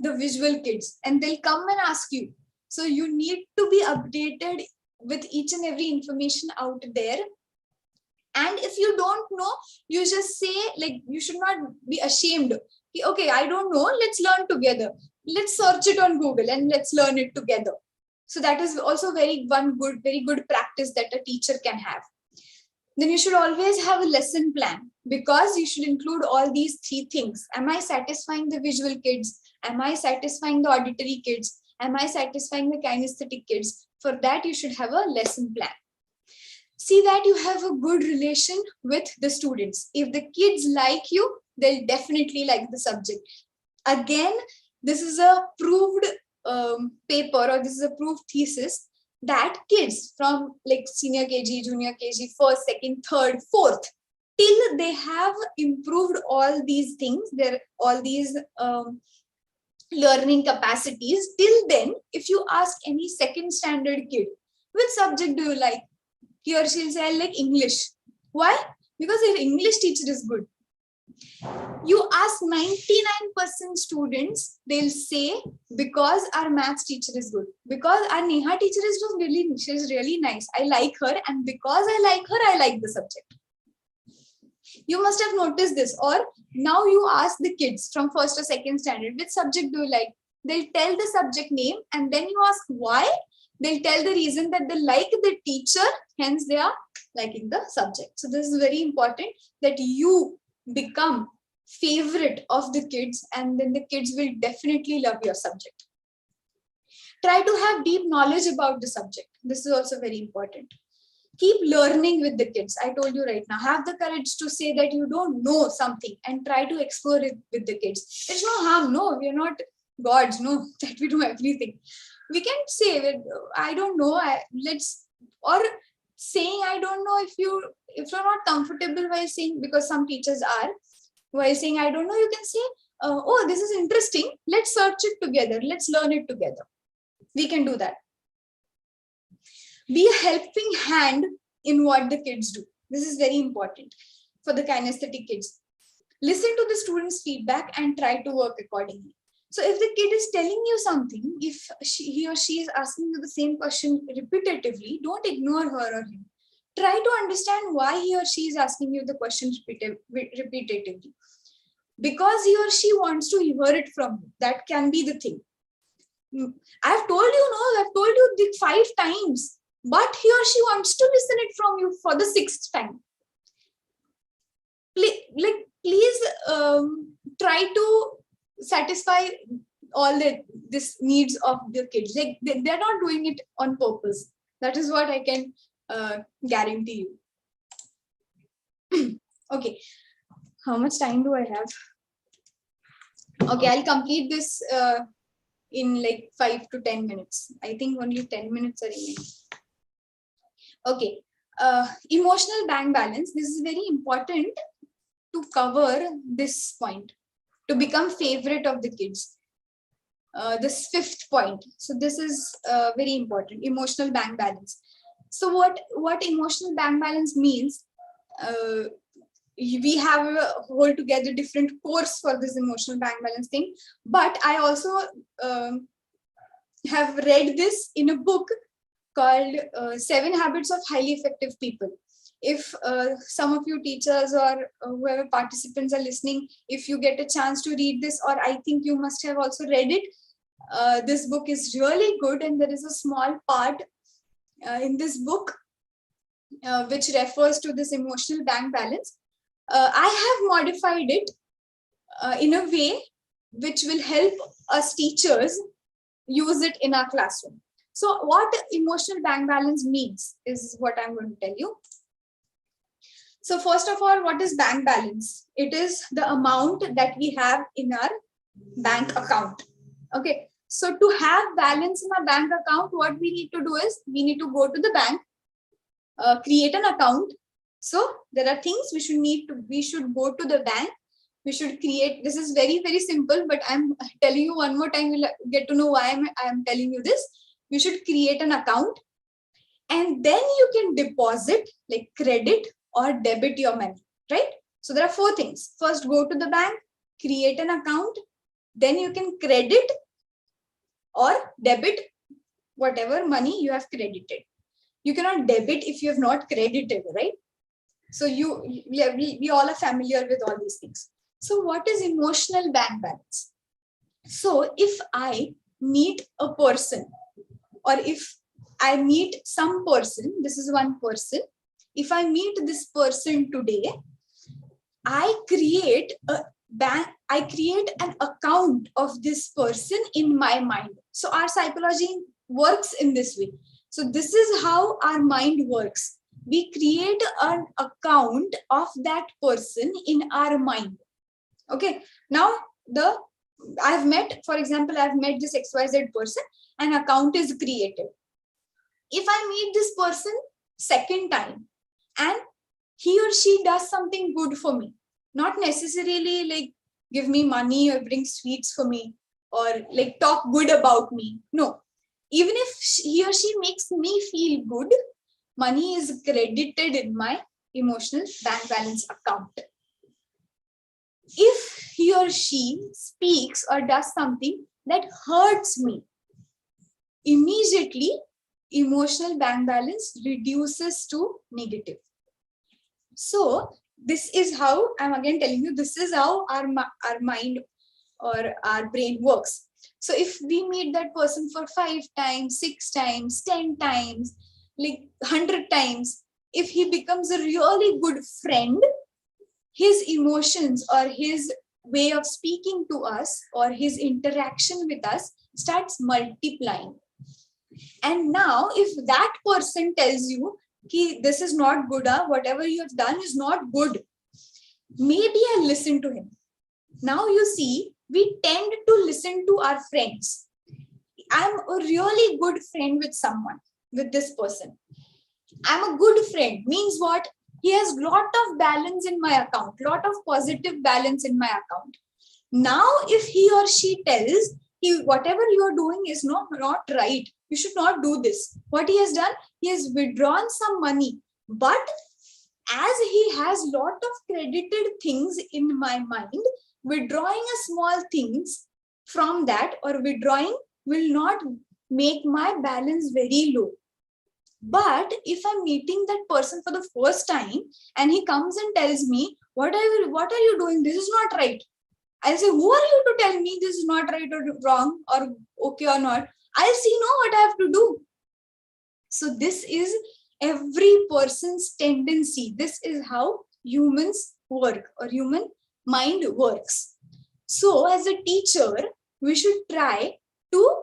the visual kids, and they'll come and ask you. So you need to be updated with each and every information out there. And if you don't know, you just say, like, you should not be ashamed. Okay, I don't know, let's learn together. Let's search it on Google and let's learn it together. So that is also very good practice that a teacher can have. Then you should always have a lesson plan, because you should include all these 3 things. Am I satisfying the visual kids? Am I satisfying the auditory kids? Am I satisfying the kinesthetic kids? For that, you should have a lesson plan. See that you have a good relation with the students. If the kids like you, they'll definitely like the subject. Again, this is a proved paper, or this is a proved thesis, that kids from like senior KG, junior KG, first, second, third, fourth, till they have improved all these things, all these learning capacities, till then, if you ask any second standard kid, which subject do you like? He or she will say, I like English. Why? Because their English teacher is good. You ask 99% students, they'll say, because our maths teacher is good. Because our Neha teacher she's really nice. I like her, and because I like her, I like the subject. You must have noticed this. Or now you ask the kids from first or second standard, which subject do you like? They'll tell the subject name, and then you ask why. They'll tell the reason that they like the teacher, hence they are liking the subject. So this is very important, that you become favorite of the kids, and then the kids will definitely love your subject. Try to have deep knowledge about the subject. This is also very important. Keep learning with the kids. I told you right now, have the courage to say that you don't know something and try to explore it with the kids. There's no harm. No, we're not gods. No, that we do everything. We can say that I don't know. Or saying I don't know, if you're not comfortable while saying, because some teachers are, while saying I don't know, you can say, oh, this is interesting. Let's search it together. Let's learn it together. We can do that. Be a helping hand in what the kids do. This is very important for the kinesthetic kids. Listen to the students' feedback and try to work accordingly. So if the kid is telling you something, if he or she is asking you the same question repetitively, don't ignore her or him. Try to understand why he or she is asking you the question repetitively. Because he or she wants to hear it from you. That can be the thing. I've told you 5 times, but he or she wants to listen it from you for the 6th time. Please try to satisfy all this needs of the kids. Like they're not doing it on purpose. That is what I can guarantee you. Okay, how much time do I have? Okay, I'll complete this in like 5 to 10 minutes. I think only 10 minutes are remaining. Okay, emotional bank balance. This is very important to cover this point, to become favorite of the kids. This 5th point. So this is very important, emotional bank balance. So what emotional bank balance means, we have a whole together different course for this emotional bank balance thing, but I also have read this in a book called 7 Habits of Highly Effective People. If some of you teachers or whoever participants are listening, if you get a chance to read this, or I think you must have also read it, this book is really good, and there is a small part in this book which refers to this emotional bank balance. I have modified it in a way which will help us teachers use it in our classroom. So what emotional bank balance means is what I'm going to tell you. So first of all, what is bank balance? It is the amount that we have in our bank account. Okay, so to have balance in a bank account, what we need to do is we need to go to the bank, create an account. So there are things we should go to the bank. We should create, this is very, very simple, but I'm telling you one more time, you'll get to know why I'm telling you this. You should create an account, and then you can deposit, like credit or debit your money, right? So there are 4 things. First, go to the bank, create an account, then you can credit or debit whatever money you have credited. You cannot debit if you have not credited, right? So we all are familiar with all these things. So what is emotional bank balance? So if I meet a person, or if I meet some person, this is one person. If I meet this person today, I create an account of this person in my mind. So our psychology works in this way. So this is how our mind works. We create an account of that person in our mind. Okay. Now I've met this XYZ person, an account is created. If I meet this person second time and he or she does something good for me, not necessarily like give me money or bring sweets for me or like talk good about me. No, even if he or she makes me feel good, money is credited in my emotional bank balance account. If he or she speaks or does something that hurts me, immediately emotional bank balance reduces to negative. So this is how, I'm again telling you, this is how our mind or our brain works. So if we meet that person for 5 times, 6 times, 10 times, like 100 times, if he becomes a really good friend, his emotions or his way of speaking to us or his interaction with us starts multiplying. And now if that person tells you, this is not good, whatever you have done is not good, maybe I listen to him. Now you see, we tend to listen to our friends. I'm a really good friend with someone, with this person. I'm a good friend means what? He has lot of balance in my account, lot of positive balance in my account. Now if he or she tells, whatever you're doing is not right, you should not do this. What he has done, he has withdrawn some money, but as he has lot of credited things in my mind, withdrawing a small things from that or withdrawing will not make my balance very low. But if I'm meeting that person for the first time and he comes and tells me, what are you doing? This is not right. I'll say, who are you to tell me this is not right or wrong or okay or not? I'll see what I have to do. So this is every person's tendency. This is how humans work or human mind works. So as a teacher, we should try to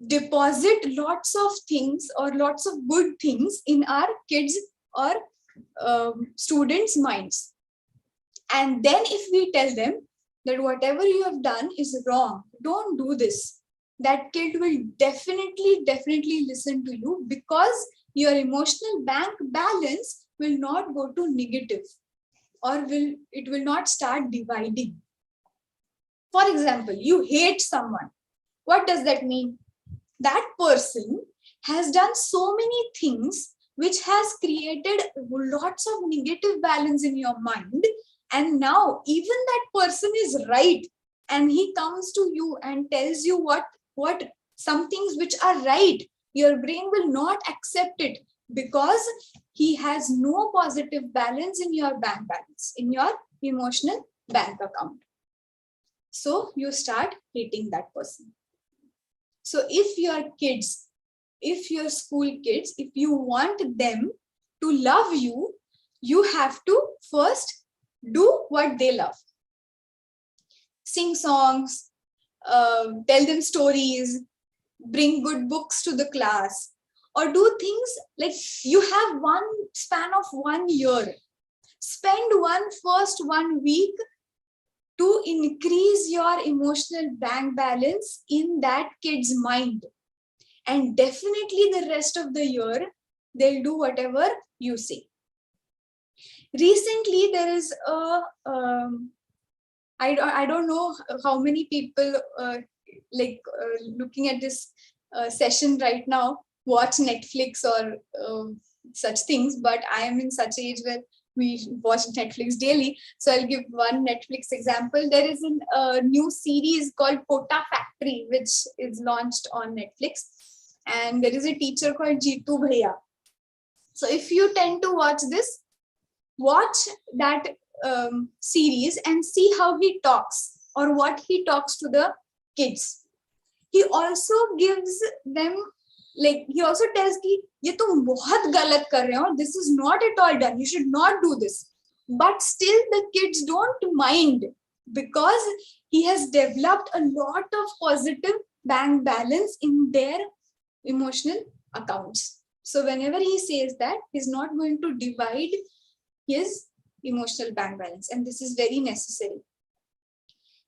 deposit lots of things or lots of good things in our kids or students' minds. And then if we tell them that whatever you have done is wrong, don't do this, that kid will definitely listen to you, because your emotional bank balance will not go to negative, or it will not start dividing. For example, you hate someone. What does that mean? That person has done so many things which has created lots of negative balance in your mind. And now even that person is right, and he comes to you and tells you what some things which are right, your brain will not accept it, because he has no positive balance in your bank balance, in your emotional bank account. So you start hating that person. So if your kids, if your school kids, if you want them to love you, you have to first do what they love. Sing songs, tell them stories, bring good books to the class, or do things like you have one span of 1 year. Spend 1 week to increase your emotional bank balance in that kid's mind. And definitely the rest of the year, they'll do whatever you say. Recently, there is a, I don't know how many people looking at this session right now watch Netflix or such things, but I am in such age where we watch Netflix daily. So I'll give one Netflix example. There is a new series called Kota Factory, which is launched on Netflix. And there is a teacher called Jeetu Bhaiya. So if you tend to watch this, watch that series and see how he talks or what he talks to the kids. He also gives them, like, he also tells ki, ye tum bahut galat kar rahe ho, this is not at all done, you should not do this. But still the kids don't mind, because he has developed a lot of positive bank balance in their emotional accounts. So whenever he says that, he's not going to divide his emotional bank balance, and this is very necessary.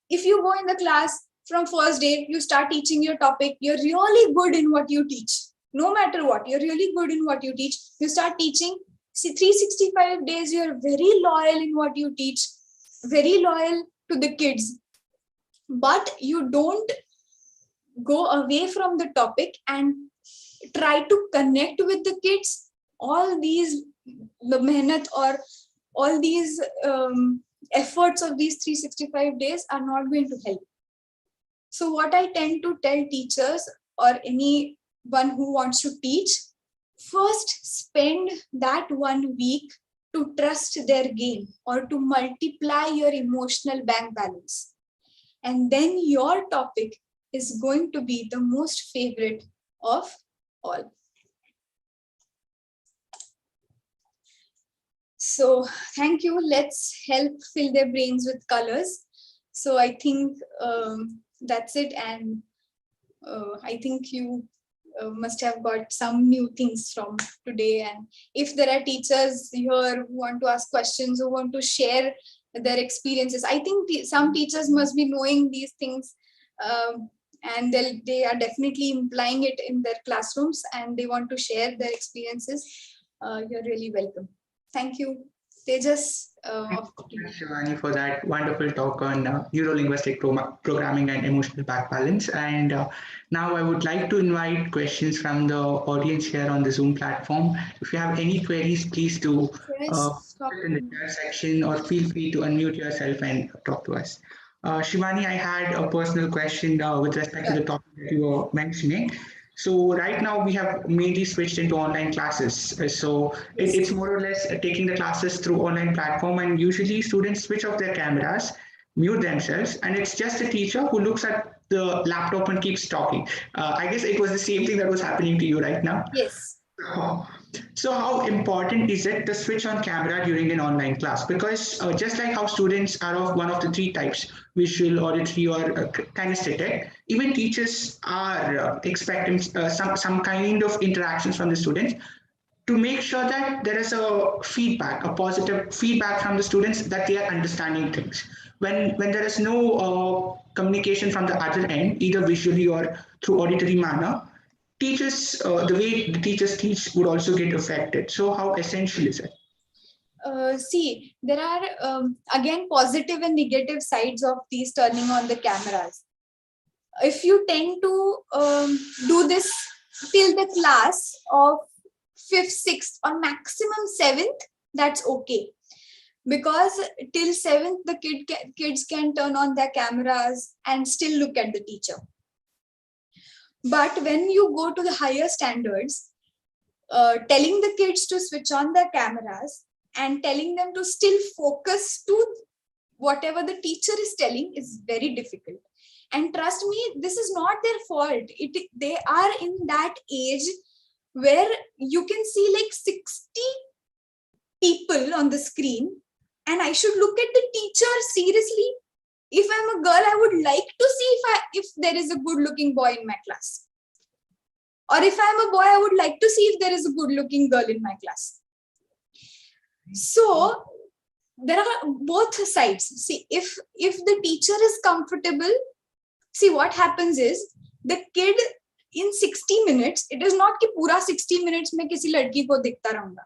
If you go in the class from first day, you start teaching your topic, you're really good in what you teach, no matter what, you're really good in what you teach, you start teaching, see, 365 days, you're very loyal in what you teach, very loyal to the kids, but you don't go away from the topic and try to connect with the kids, all these the mehnat or all these efforts of these 365 days are not going to help. So what I tend to tell teachers or anyone who wants to teach, first spend that 1 week to trust their game or to multiply your emotional bank balance. And then your topic is going to be the most favorite of all. So thank you. Let's help fill their brains with colors. So I think that's it. And I think you must have got some new things from today. And if there are teachers here who want to ask questions, who want to share their experiences, I think some teachers must be knowing these things, and they are definitely implying it in their classrooms, and they want to share their experiences. You're really welcome. Thank you. Tejas. Thank you, Shivani, for that wonderful talk on Neuro Linguistic programming and emotional back balance. And now I would like to invite questions from the audience here on the Zoom platform. If you have any queries, please do put it in the chat section, or feel free to unmute yourself and talk to us. Shivani, I had a personal question with respect to the topic that you were mentioning. So right now we have mainly switched into online classes. So it's more or less taking the classes through online platform, and usually students switch off their cameras, mute themselves, and it's just a teacher who looks at the laptop and keeps talking. I guess it was the same thing that was happening to you right now. Yes. So how important is it to switch on camera during an online class? Because just like how students are of one of the three types, visual, auditory, or kinesthetic, even teachers are expecting some kind of interactions from the students to make sure that there is a feedback, a positive feedback from the students, that they are understanding things. When there is no communication from the other end, either visually or through auditory manner, teachers, the way the teachers teach would also get affected. So how essential is it? See, there are again positive and negative sides of these turning on the cameras. If you tend to do this till the class of 5th, 6th, or maximum 7th, that's okay. Because till 7th, the kids can turn on their cameras and still look at the teacher. But when you go to the higher standards, telling the kids to switch on their cameras and telling them to still focus to whatever the teacher is telling is very difficult. And trust me, this is not their fault. They are in that age where you can see like 60 people on the screen, and I should look at the teacher seriously. If I'm a girl, I would like to see if there is a good looking boy in my class. Or if I'm a boy, I would like to see if there is a good looking girl in my class. So there are both sides. See, if the teacher is comfortable, see what happens is the kid in 60 minutes, it is not कि पूरा 60 minutes में किसी लड़की को दिखता रहूंगा.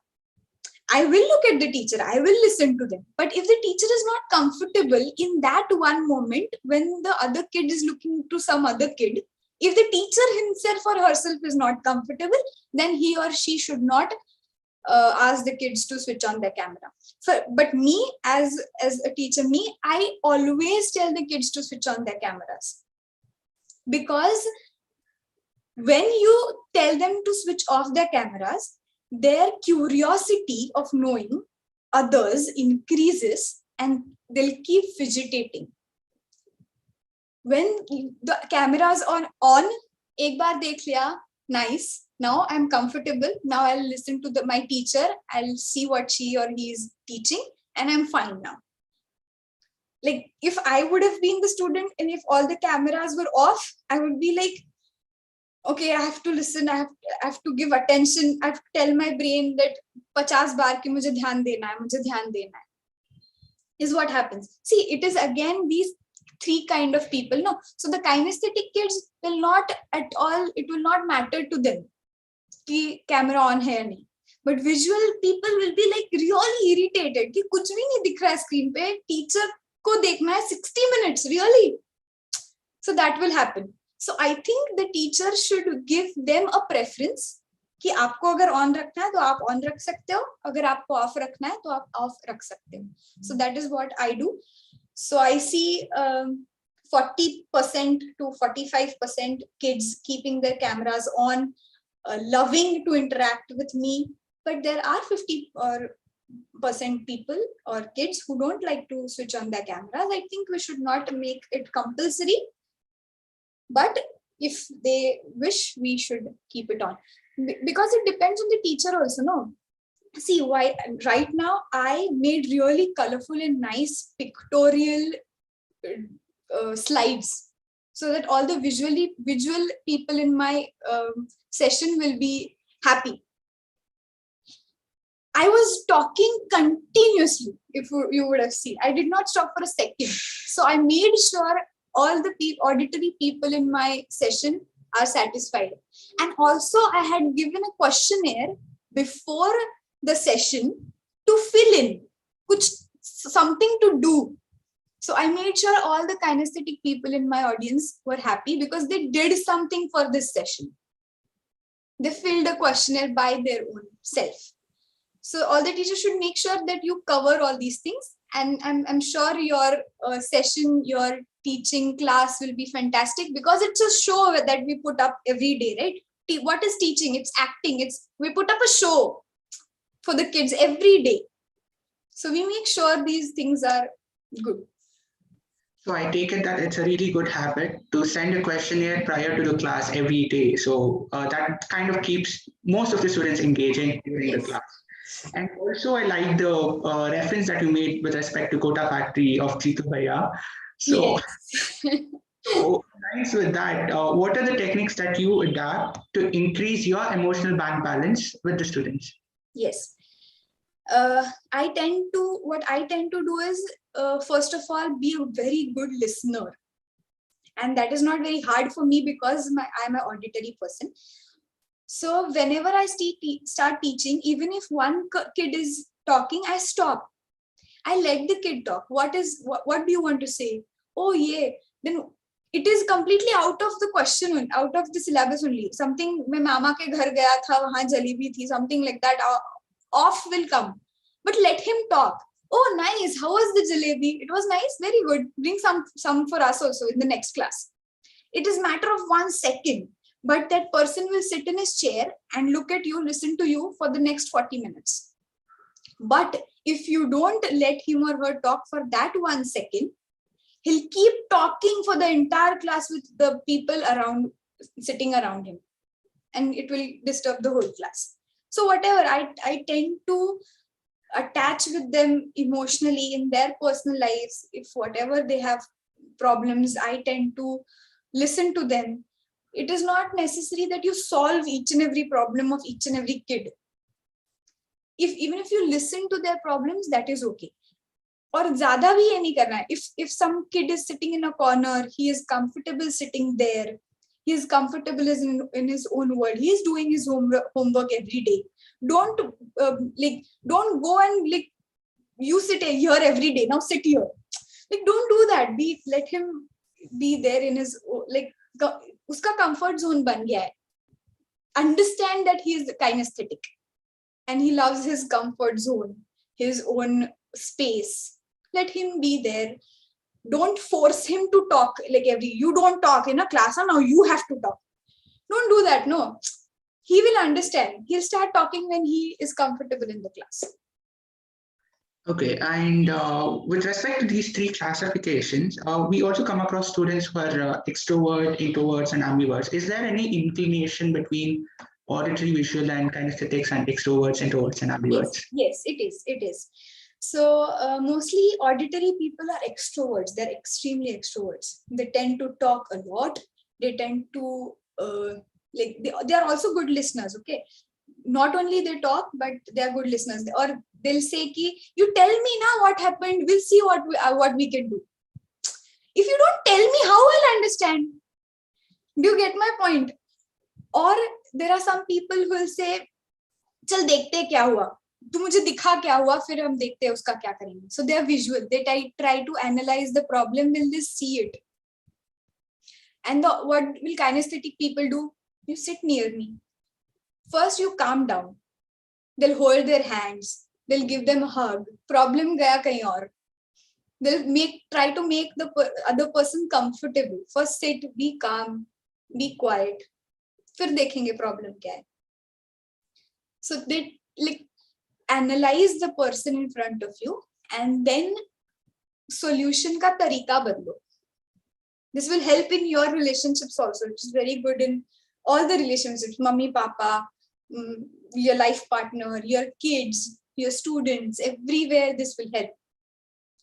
I will look at the teacher, I will listen to them. But if the teacher is not comfortable in that one moment when the other kid is looking to some other kid, if the teacher himself or herself is not comfortable, then he or she should not ask the kids to switch on their camera. But me as a teacher, I always tell the kids to switch on their cameras. Because when you tell them to switch off their cameras, their curiosity of knowing others increases and they'll keep fidgeting. When the cameras are on, ek baar dekh liya, nice. Now I'm comfortable. Now I'll listen to my teacher. I'll see what she or he is teaching and I'm fine now. Like if I would have been the student and if all the cameras were off, I would be like, okay, I have to listen. I have to give attention. I have to tell my brain that 50 baar ki mujhe dhyan dena hai, is what happens. See, it is again these three kind of people. No, so the kinesthetic kids will not at all, it will not matter to them ki camera on hai ya nahi. But visual people will be like really irritated ki kuch bhi nahi dikh raha hai screen pe, teacher ko dekhna hai 60 minutes, really. So that will happen. So I think the teacher should give them a preference कि आपको अगर on रखना है तो आप on रख सकते हो, अगर आपको off रखना है तो आप off रख सकते हो. So that is what I do. So I see 40% to 45% kids keeping their cameras on, loving to interact with me, but there are 50% people or kids who don't like to switch on their cameras. I think we should not make it compulsory, but if they wish, we should keep it on, because it depends on the teacher also. No, see, why right now I made really colorful and nice pictorial slides so that all the visual people in my session will be happy. I was talking continuously. If you would have seen, I did not stop for a second. So I made sure all the auditory people in my session are satisfied. And also I had given a questionnaire before the session to fill in something to do. So I made sure all the kinesthetic people in my audience were happy because they did something for this session. They filled a questionnaire by their own self. So all the teachers should make sure that you cover all these things. And I'm sure your session, your teaching class will be fantastic because it's a show that we put up every day, right? What is teaching? It's acting. We put up a show for the kids every day. So we make sure these things are good. So I take it that it's a really good habit to send a questionnaire prior to the class every day. So that kind of keeps most of the students engaging during the class. And also, I like the reference that you made with respect to Kota Factory of Jitu Bhaiya. So, so nice with that. What are the techniques that you adapt to increase your emotional bank balance with the students? Yes. What I tend to do is, first of all, be a very good listener. And that is not very hard for me because I'm an auditory person. So whenever I start teaching, even if one kid is talking, I stop. I let the kid talk. What do you want to say? Oh, yeah. Then it is completely out of the question, out of the syllabus only. Something, मैं मामा के घर गया था, वहाँ जलेबी थी, something like that. Off will come. But let him talk. Oh, nice. How was the jalebi? It was nice. Very good. Bring some for us also in the next class. It is a matter of 1 second. But that person will sit in his chair and look at you, listen to you for the next 40 minutes. But if you don't let him or her talk for that 1 second, he'll keep talking for the entire class with the people sitting around him. And it will disturb the whole class. So whatever, I tend to attach with them emotionally in their personal lives. If whatever they have problems, I tend to listen to them. It is not necessary that you solve each and every problem of each and every kid. Even if you listen to their problems, that is okay. और ज्यादा भी ये नहीं करना है. If some kid is sitting in a corner, he is comfortable sitting there, he is comfortable in his own world, he is doing his homework every day. Don't don't go and like you sit here every day, now sit here. Like don't do that. Let him be there in his like uska comfort zone ban gaya hai. Understand that he is kinesthetic and he loves his comfort zone, his own space. Let him be there. Don't force him to talk like you don't talk in a class and now you have to talk. Don't do that. No, he will understand. He'll start talking when he is comfortable in the class. Okay, and with respect to these three classifications, we also come across students who are extrovert, introverts, and ambiverts. Is there any inclination between auditory, visual, and kinesthetics and extroverts, introverts, and ambiverts? Yes, it is. So mostly auditory people are extroverts. They're extremely extroverts. They tend to talk a lot. They tend to they are also good listeners. Okay, not only they talk, but they are good listeners. Or they'll say, "Ki you tell me now what happened. We'll see what we can do." If you don't tell me, how I'll understand? Do you get my point? Or there are some people who will say, "चल देखते क्या हुआ, तू मुझे दिखा क्या हुआ, फिर हम देखते हैं उसका क्या करेंगे." So they are visual. They try to analyze the problem. Will they see it? And what will kinesthetic people do? You sit near me. First, you calm down. They'll hold their hands. They'll give them a hug. Problem gaya kahin aur. They'll try to make the other person comfortable. First, sit, be calm, be quiet. फिर देखेंगे problem क्या है. So they analyze the person in front of you and then solution का तरीका बदलो. This will help in your relationships also. It is very good in all the relationships, mummy, papa, your life partner, your kids, your students, everywhere this will help.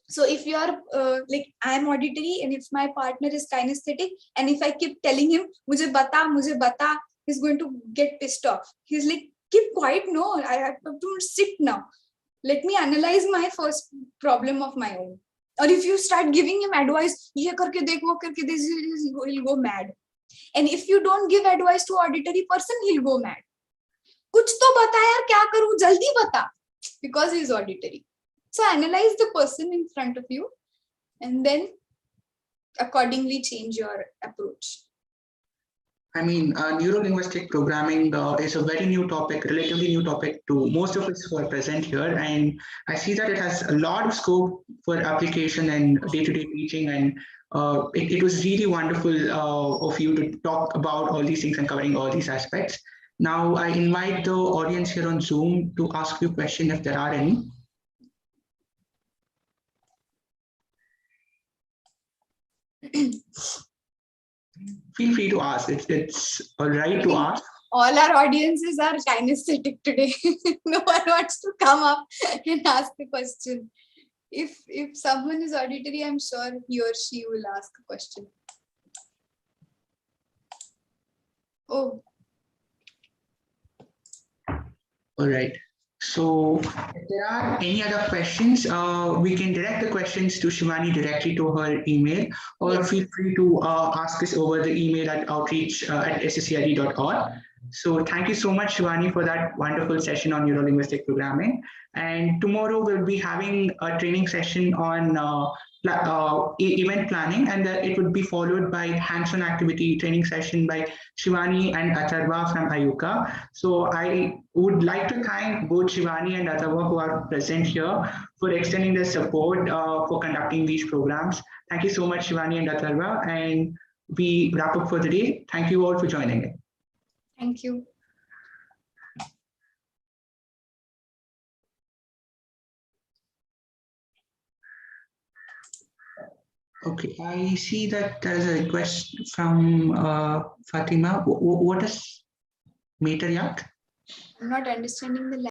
So if you are I am auditory and if my partner is kinesthetic and if I keep telling him, mujhe bata, he's going to get pissed off. He's like, keep quiet, no, I have to sit now. Let me analyze my first problem of my own. Or if you start giving him advice, ye karke dekh, wo karke dekh, he'll go mad. And if you don't give advice to auditory person, he'll go mad. Kuch to bata yaar, kya karu, jaldi bata. Because he's auditory. So analyze the person in front of you and then accordingly change your approach. I mean, neuro-linguistic programming is a very new topic, relatively new topic to most of us who are present here. And I see that it has a lot of scope for application and day-to-day teaching. And it was really wonderful of you to talk about all these things and covering all these aspects. Now, I invite the audience here on Zoom to ask you questions if there are any. Feel free to ask. It's all right to ask. All our audiences are kinesthetic today. No one wants to come up and ask the question. If someone is auditory, I'm sure he or she will ask a question. Oh. All right. So if there are any other questions, we can direct the questions to Shivani directly to her email, or yes, feel free to ask us over the email at outreach@sserd.org. So thank you so much, Shivani, for that wonderful session on neuro-linguistic programming. And tomorrow we'll be having a training session on event planning, and it would be followed by hands-on activity training session by Shivani and Atharva from Ayuka. So I would like to thank both Shivani and Atharva who are present here for extending their support for conducting these programs. Thank you so much, Shivani and Atharva. And we wrap up for the day. Thank you all for joining in. Thank you. Okay, I see that there is a request from Fatima. What is Meter Yak? I'm not understanding the